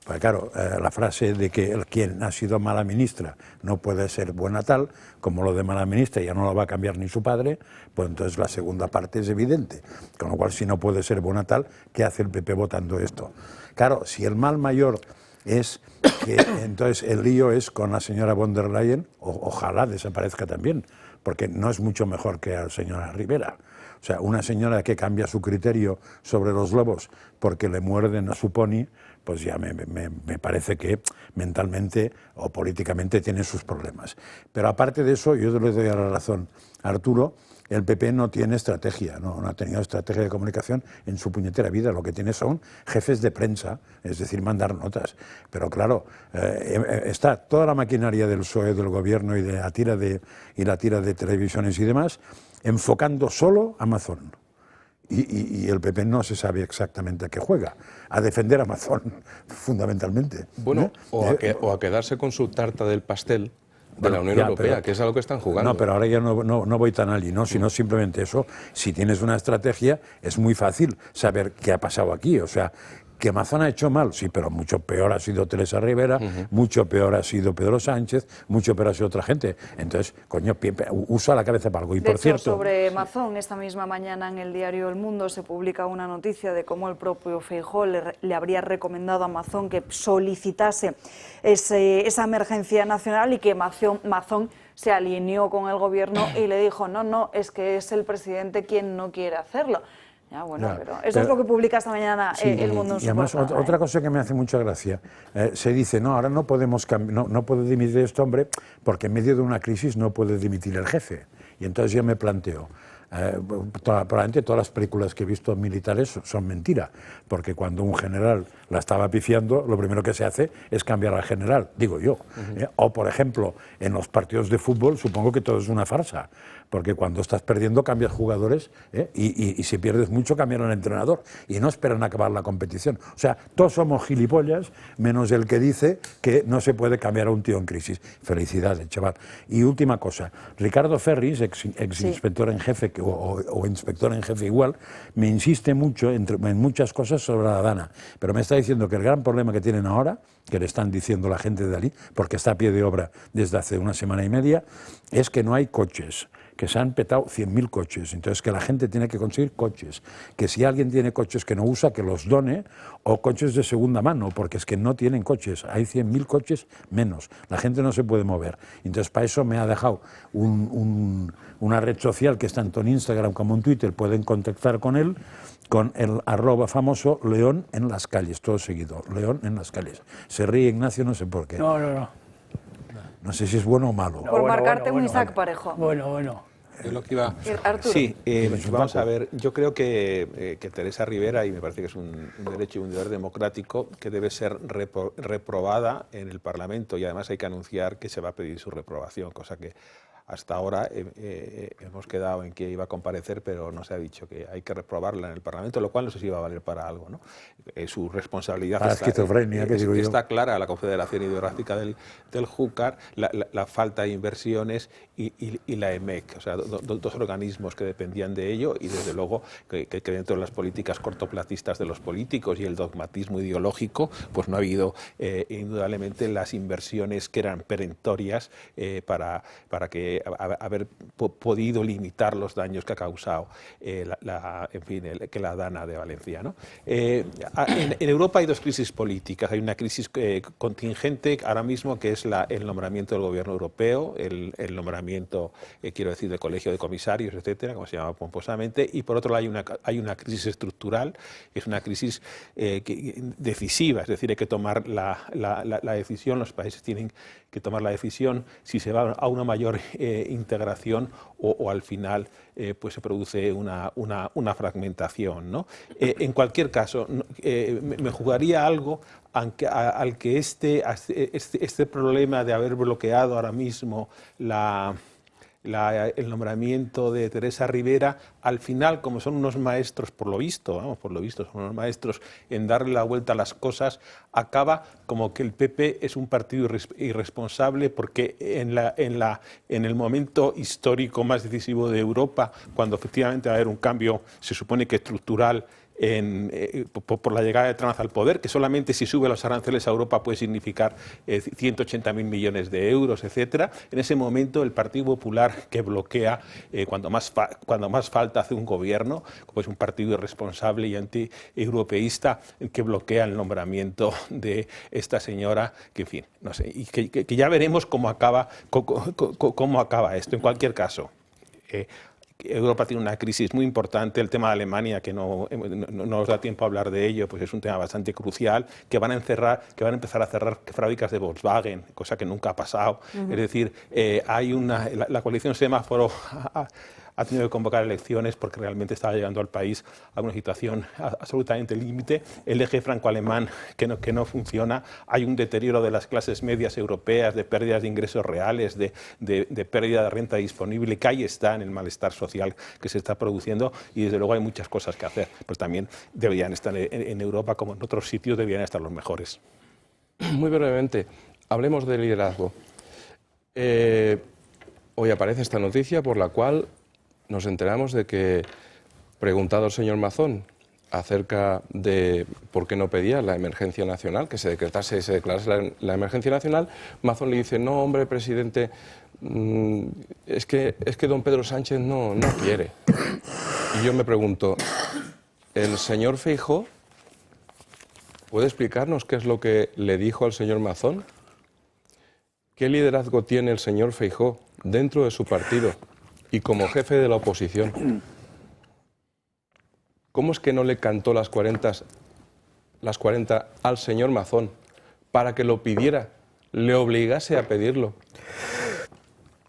Pues claro, la frase de que quien ha sido mala ministra no puede ser buena tal, como lo de mala ministra ya no lo va a cambiar ni su padre, pues entonces la segunda parte es evidente. Con lo cual, si no puede ser buena tal, ¿qué hace el PP votando esto? Claro, si el mal mayor es que entonces el lío es con la señora von der Leyen, ojalá desaparezca también, porque no es mucho mejor que la señora Rivera. O sea, una señora que cambia su criterio sobre los lobos porque le muerden a su pony, pues ya me parece que mentalmente o políticamente tiene sus problemas. Pero aparte de eso, yo le doy a la razón a Arturo, el PP no tiene estrategia, no ha tenido estrategia de comunicación en su puñetera vida, lo que tiene son jefes de prensa, es decir, mandar notas. Pero claro, está toda la maquinaria del PSOE, del gobierno y la tira de televisiones y demás, enfocando solo Amazon. Y el PP no se sabe exactamente a qué juega, a defender a Amazon, fundamentalmente. Bueno, o a quedarse con su tarta del pastel de la Unión Europea, que es a lo que están jugando. No, pero ahora ya no voy tan allí, ¿no? Sino simplemente eso. Si tienes una estrategia, es muy fácil saber qué ha pasado aquí. O sea, que Amazon ha hecho mal, sí, pero mucho peor ha sido Teresa Rivera, mucho peor ha sido Pedro Sánchez, mucho peor ha sido otra gente. Entonces, coño, usa la cabeza para algo. Y de por hecho, cierto, sobre Amazon, esta misma mañana en el diario El Mundo se publica una noticia de cómo el propio Feijóo le habría recomendado a Amazon que solicitase esa emergencia nacional y que Amazon se alineó con el gobierno y le dijo, no, es que es el presidente quien no quiere hacerlo. Ya, bueno, ya, pero eso es lo que publica esta mañana El Mundo en su y además, portada, otra cosa que me hace mucha gracia, se dice, no, ahora no podemos no puede dimitir este hombre porque en medio de una crisis no puede dimitir el jefe. Y entonces yo me planteo, probablemente todas las películas que he visto militares son mentira, porque cuando un general la estaba pifiando, lo primero que se hace es cambiar al general, digo yo. O, por ejemplo, en los partidos de fútbol supongo que todo es una farsa, porque cuando estás perdiendo cambias jugadores, y si pierdes mucho cambian al entrenador y no esperan a acabar la competición. O sea, todos somos gilipollas, menos el que dice que no se puede cambiar a un tío en crisis. Felicidades, chaval. Y última cosa, Ricardo Ferris, ex inspector en jefe o inspector en jefe igual, me insiste mucho en muchas cosas sobre la Dana, pero me está diciendo que el gran problema que tienen ahora, que le están diciendo la gente de allí, porque está a pie de obra desde hace una semana y media, es que no hay coches, que se han petado 100.000 coches, entonces que la gente tiene que conseguir coches, que si alguien tiene coches que no usa, que los done, o coches de segunda mano, porque es que no tienen coches, hay 100.000 coches menos, la gente no se puede mover. Entonces para eso me ha dejado una red social que es tanto en Instagram como en Twitter, pueden contactar con él, con el @ León en las calles, todo seguido, León en las calles. Se ríe Ignacio, no sé por qué. No. No sé si es bueno o malo. Por marcarte un Isaac Parejo. Bueno. Es lo que iba... Arturo. Sí, vamos a ver, yo creo que Teresa Rivera, y me parece que es un derecho y un deber democrático, que debe ser reprobada en el Parlamento, y además hay que anunciar que se va a pedir su reprobación, cosa que hasta ahora hemos quedado en que iba a comparecer, pero no se ha dicho que hay que reprobarla en el Parlamento, lo cual no sé si va a valer para algo, ¿no? Su responsabilidad está clara, la Confederación Hidrográfica del Júcar, la falta de inversiones y la EMEC, o sea, dos organismos que dependían de ello, y desde luego que dentro de las políticas cortoplacistas de los políticos y el dogmatismo ideológico, pues no ha habido indudablemente las inversiones que eran perentorias para que haber podido limitar los daños que ha causado que la Dana de Valencia, ¿no? En Europa hay dos crisis políticas. Hay una crisis contingente ahora mismo, que es el nombramiento del gobierno europeo, el nombramiento, quiero decir, del colegio de comisarios, etcétera, como se llama pomposamente, y por otro lado hay una crisis estructural, que es una crisis decisiva, es decir, hay que tomar la decisión, los países tienen que tomar la decisión si se va a una mayor integración o al final pues se produce una fragmentación, ¿no? En cualquier caso, me jugaría algo al que este problema de haber bloqueado ahora mismo el nombramiento de Teresa Rivera, al final, como son unos maestros, por lo visto son unos maestros en darle la vuelta a las cosas, acaba como que el PP es un partido irresponsable, porque en el momento histórico más decisivo de Europa, cuando efectivamente va a haber un cambio, se supone que estructural, por la llegada de Trump al poder, que solamente si sube los aranceles a Europa puede significar 180.000 millones de euros, etcétera. En ese momento el Partido Popular, que bloquea cuando más falta hace un gobierno, como es un partido irresponsable y anti-europeísta, que bloquea el nombramiento de esta señora, que en fin, no sé, y que ya veremos cómo acaba esto. En cualquier caso, Europa tiene una crisis muy importante. El tema de Alemania, que no nos da tiempo a hablar de ello, pues es un tema bastante crucial, que van a empezar a cerrar fábricas de Volkswagen, cosa que nunca ha pasado. Es decir, la coalición Semáforo ha tenido que convocar elecciones porque realmente estaba llegando al país a una situación absolutamente límite. El eje franco-alemán que no funciona. Hay un deterioro de las clases medias europeas, de pérdidas de ingresos reales, de pérdida de renta disponible, que ahí está en el malestar social que se está produciendo, y desde luego hay muchas cosas que hacer. Pues también deberían estar en Europa, como en otros sitios, deberían estar los mejores. Muy brevemente, hablemos de liderazgo. Hoy aparece esta noticia por la cual nos enteramos de que, preguntado el señor Mazón acerca de por qué no pedía la emergencia nacional, que se declarase la emergencia nacional, Mazón le dice: no, hombre, presidente, es que don Pedro Sánchez no quiere. Y yo me pregunto, ¿el señor Feijóo puede explicarnos qué es lo que le dijo al señor Mazón? ¿Qué liderazgo tiene el señor Feijóo dentro de su partido y como jefe de la oposición? ¿Cómo es que no le cantó las 40 al señor Mazón para que lo pidiera, le obligase a pedirlo?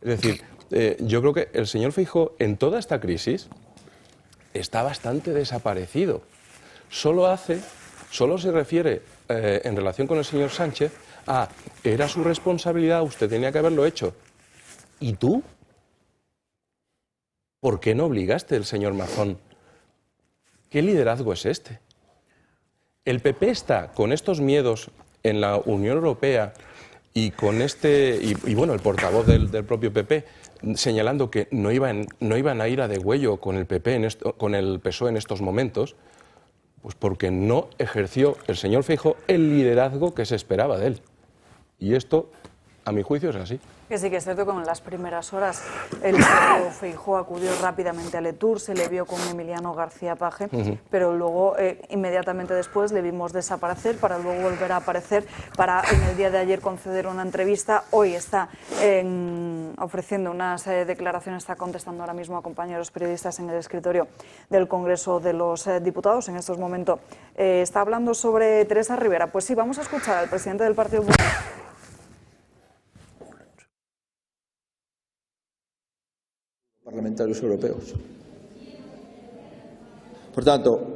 Es decir, yo creo que el señor Feijóo en toda esta crisis está bastante desaparecido. Solo se refiere en relación con el señor Sánchez a: era su responsabilidad, usted tenía que haberlo hecho. ¿Y tú? ¿Por qué no obligaste al señor Mazón? ¿Qué liderazgo es este? El PP está con estos miedos en la Unión Europea y con bueno, el portavoz del propio PP señalando que no iban a ir a degüello con el PP con el PSOE en estos momentos, pues porque no ejerció el señor Feijóo el liderazgo que se esperaba de él. Y esto, a mi juicio, es así. Que sí que es cierto que en las primeras horas el propio Feijóo acudió rápidamente a Letour, se le vio con Emiliano García Paje, pero luego inmediatamente después le vimos desaparecer para luego volver a aparecer para en el día de ayer conceder una entrevista. Hoy está ofreciendo unas declaraciones, está contestando ahora mismo a compañeros periodistas en el escritorio del Congreso de los Diputados. En estos momentos está hablando sobre Teresa Rivera. Pues sí, vamos a escuchar al presidente del Partido Popular. Parlamentarios europeos. Por tanto,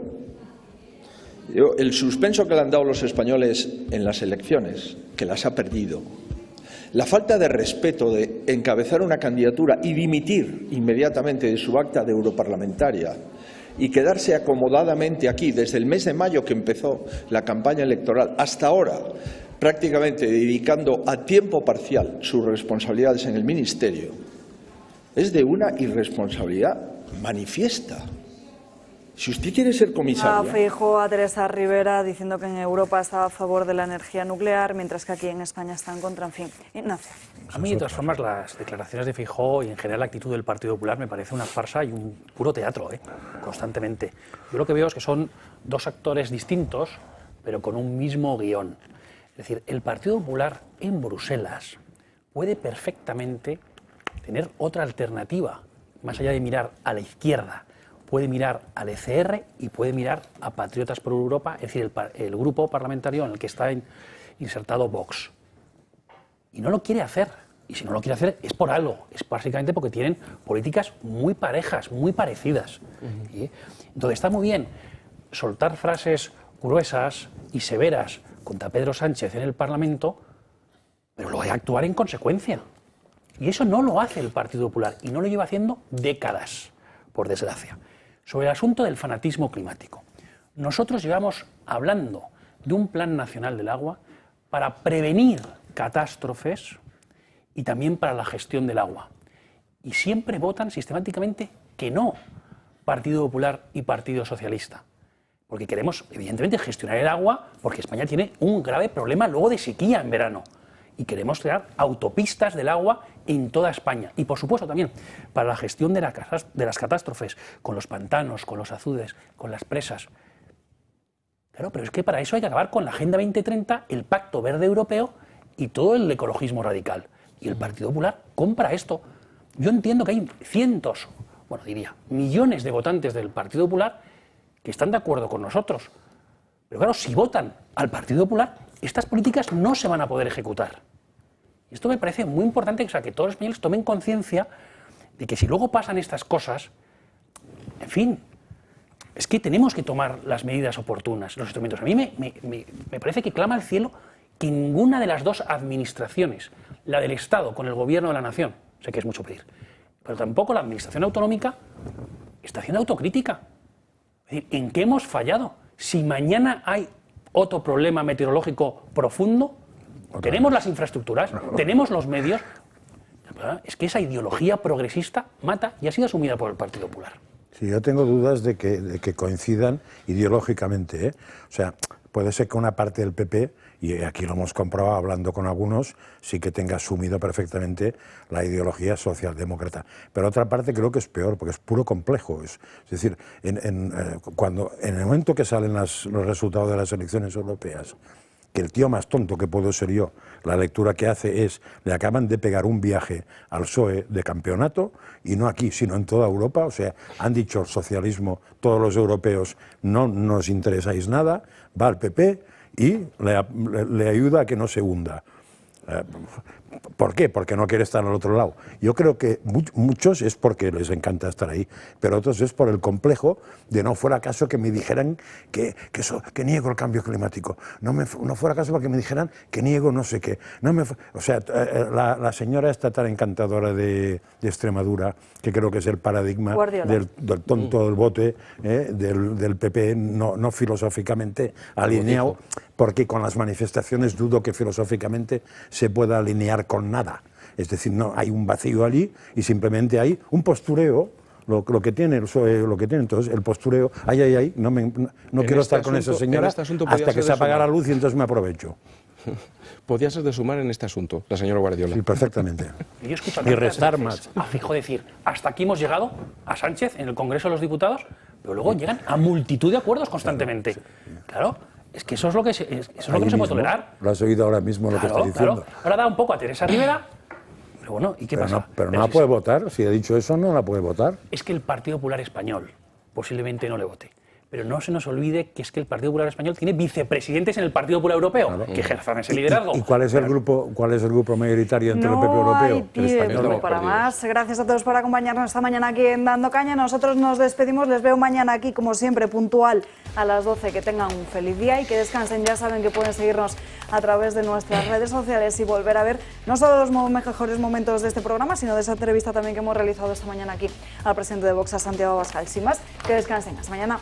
el suspenso que le han dado los españoles en las elecciones, que las ha perdido, la falta de respeto de encabezar una candidatura y dimitir inmediatamente de su acta de europarlamentaria y quedarse acomodadamente aquí desde el mes de mayo que empezó la campaña electoral hasta ahora, prácticamente dedicando a tiempo parcial sus responsabilidades en el ministerio, es de una irresponsabilidad manifiesta. Si usted quiere ser comisaria... Feijóo a Teresa Rivera diciendo que en Europa está a favor de la energía nuclear, mientras que aquí en España está en contra. En fin, Ignacio. A mí, de todas formas, las declaraciones de Feijóo y en general la actitud del Partido Popular me parece una farsa y un puro teatro, constantemente. Yo lo que veo es que son dos actores distintos, pero con un mismo guión. Es decir, el Partido Popular en Bruselas puede perfectamente tener otra alternativa, más allá de mirar a la izquierda, puede mirar al ECR y puede mirar a Patriotas por Europa, es decir, el grupo parlamentario en el que está insertado Vox. Y no lo quiere hacer, y si no lo quiere hacer es por algo, es básicamente porque tienen políticas muy parejas, muy parecidas. Entonces está muy bien soltar frases gruesas y severas contra Pedro Sánchez en el Parlamento, pero luego hay que actuar en consecuencia. Y eso no lo hace el Partido Popular y no lo lleva haciendo décadas, por desgracia. Sobre el asunto del fanatismo climático. Nosotros llevamos hablando de un plan nacional del agua para prevenir catástrofes y también para la gestión del agua. Y siempre votan sistemáticamente que no, Partido Popular y Partido Socialista. Porque queremos, evidentemente, gestionar el agua porque España tiene un grave problema luego de sequía en verano. Y queremos crear autopistas del agua en toda España. Y, por supuesto, también para la gestión de las catástrofes, con los pantanos, con los azudes, con las presas. Claro, pero es que para eso hay que acabar con la Agenda 2030, el Pacto Verde Europeo y todo el ecologismo radical. Y el Partido Popular compra esto. Yo entiendo que hay cientos, bueno, diría, millones de votantes del Partido Popular que están de acuerdo con nosotros. Pero claro, si votan al Partido Popular, estas políticas no se van a poder ejecutar. Y esto me parece muy importante, o sea, que todos los españoles tomen conciencia de que si luego pasan estas cosas, en fin, es que tenemos que tomar las medidas oportunas, los instrumentos. A mí me parece que clama al cielo que ninguna de las dos administraciones, la del Estado con el Gobierno de la Nación, sé que es mucho pedir, pero tampoco la Administración Autonómica está haciendo autocrítica. Es decir, ¿en qué hemos fallado? Si mañana hay otro problema meteorológico profundo, tenemos las infraestructuras, tenemos los medios. Es que esa ideología progresista mata y ha sido asumida por el Partido Popular. Sí, yo tengo dudas de que coincidan ideológicamente, ¿eh? O sea, puede ser que una parte del PP, y aquí lo hemos comprobado hablando con algunos, sí que tenga asumido perfectamente la ideología socialdemócrata. Pero otra parte creo que es peor, porque es puro complejo. Es decir, en el momento que salen los resultados de las elecciones europeas, que el tío más tonto que puedo ser yo, la lectura que hace es, le acaban de pegar un viaje al PSOE de campeonato, y no aquí, sino en toda Europa. O sea, han dicho el socialismo, todos los europeos, no nos interesáis nada, va al PP y le ayuda a que no se hunda. ¿Por qué? Porque no quiere estar al otro lado. Yo creo que muchos es porque les encanta estar ahí, pero otros es por el complejo de no fuera caso que me dijeran que niego el cambio climático, no fuera caso para que me dijeran que niego no sé qué. O sea, la señora esta tan encantadora de Extremadura, que creo que es el paradigma del tonto del bote, del PP, no filosóficamente alineado, porque con las manifestaciones dudo que filosóficamente se pueda alinear con nada. Es decir, no hay un vacío allí y simplemente hay un postureo, lo que tiene el PSOE, lo que tiene. Entonces el postureo, no quiero estar con esa señora hasta que se apaga la luz y entonces me aprovecho. Podía ser de sumar en este asunto, la señora Guardiola. Sí, perfectamente. Yo escucho y restar más. A Feijóo decir, hasta aquí hemos llegado, a Sánchez en el Congreso de los Diputados, pero luego llegan a multitud de acuerdos constantemente. Claro, es que eso es lo que, no se puede tolerar. Lo has oído ahora mismo lo que está diciendo. Claro. Ahora da un poco a Teresa Rivera, pero bueno, ¿y qué pasa? Pero no la puede votar, si ha dicho eso no la puede votar. Es que el Partido Popular Español posiblemente no le vote. Pero no se nos olvide que es que el Partido Popular Español tiene vicepresidentes en el Partido Popular Europeo, que ejerzan ese liderazgo. ¿Y cuál es el grupo mayoritario entre el PP europeo? No hay tiempo para más. Gracias a todos por acompañarnos esta mañana aquí en Dando Caña. Nosotros nos despedimos, les veo mañana aquí, como siempre, puntual a las 12. Que tengan un feliz día y que descansen. Ya saben que pueden seguirnos a través de nuestras redes sociales y volver a ver no solo los mejores momentos de este programa, sino de esa entrevista también que hemos realizado esta mañana aquí al presidente de Vox, a Santiago Abascal. Sin más, que descansen. Hasta mañana.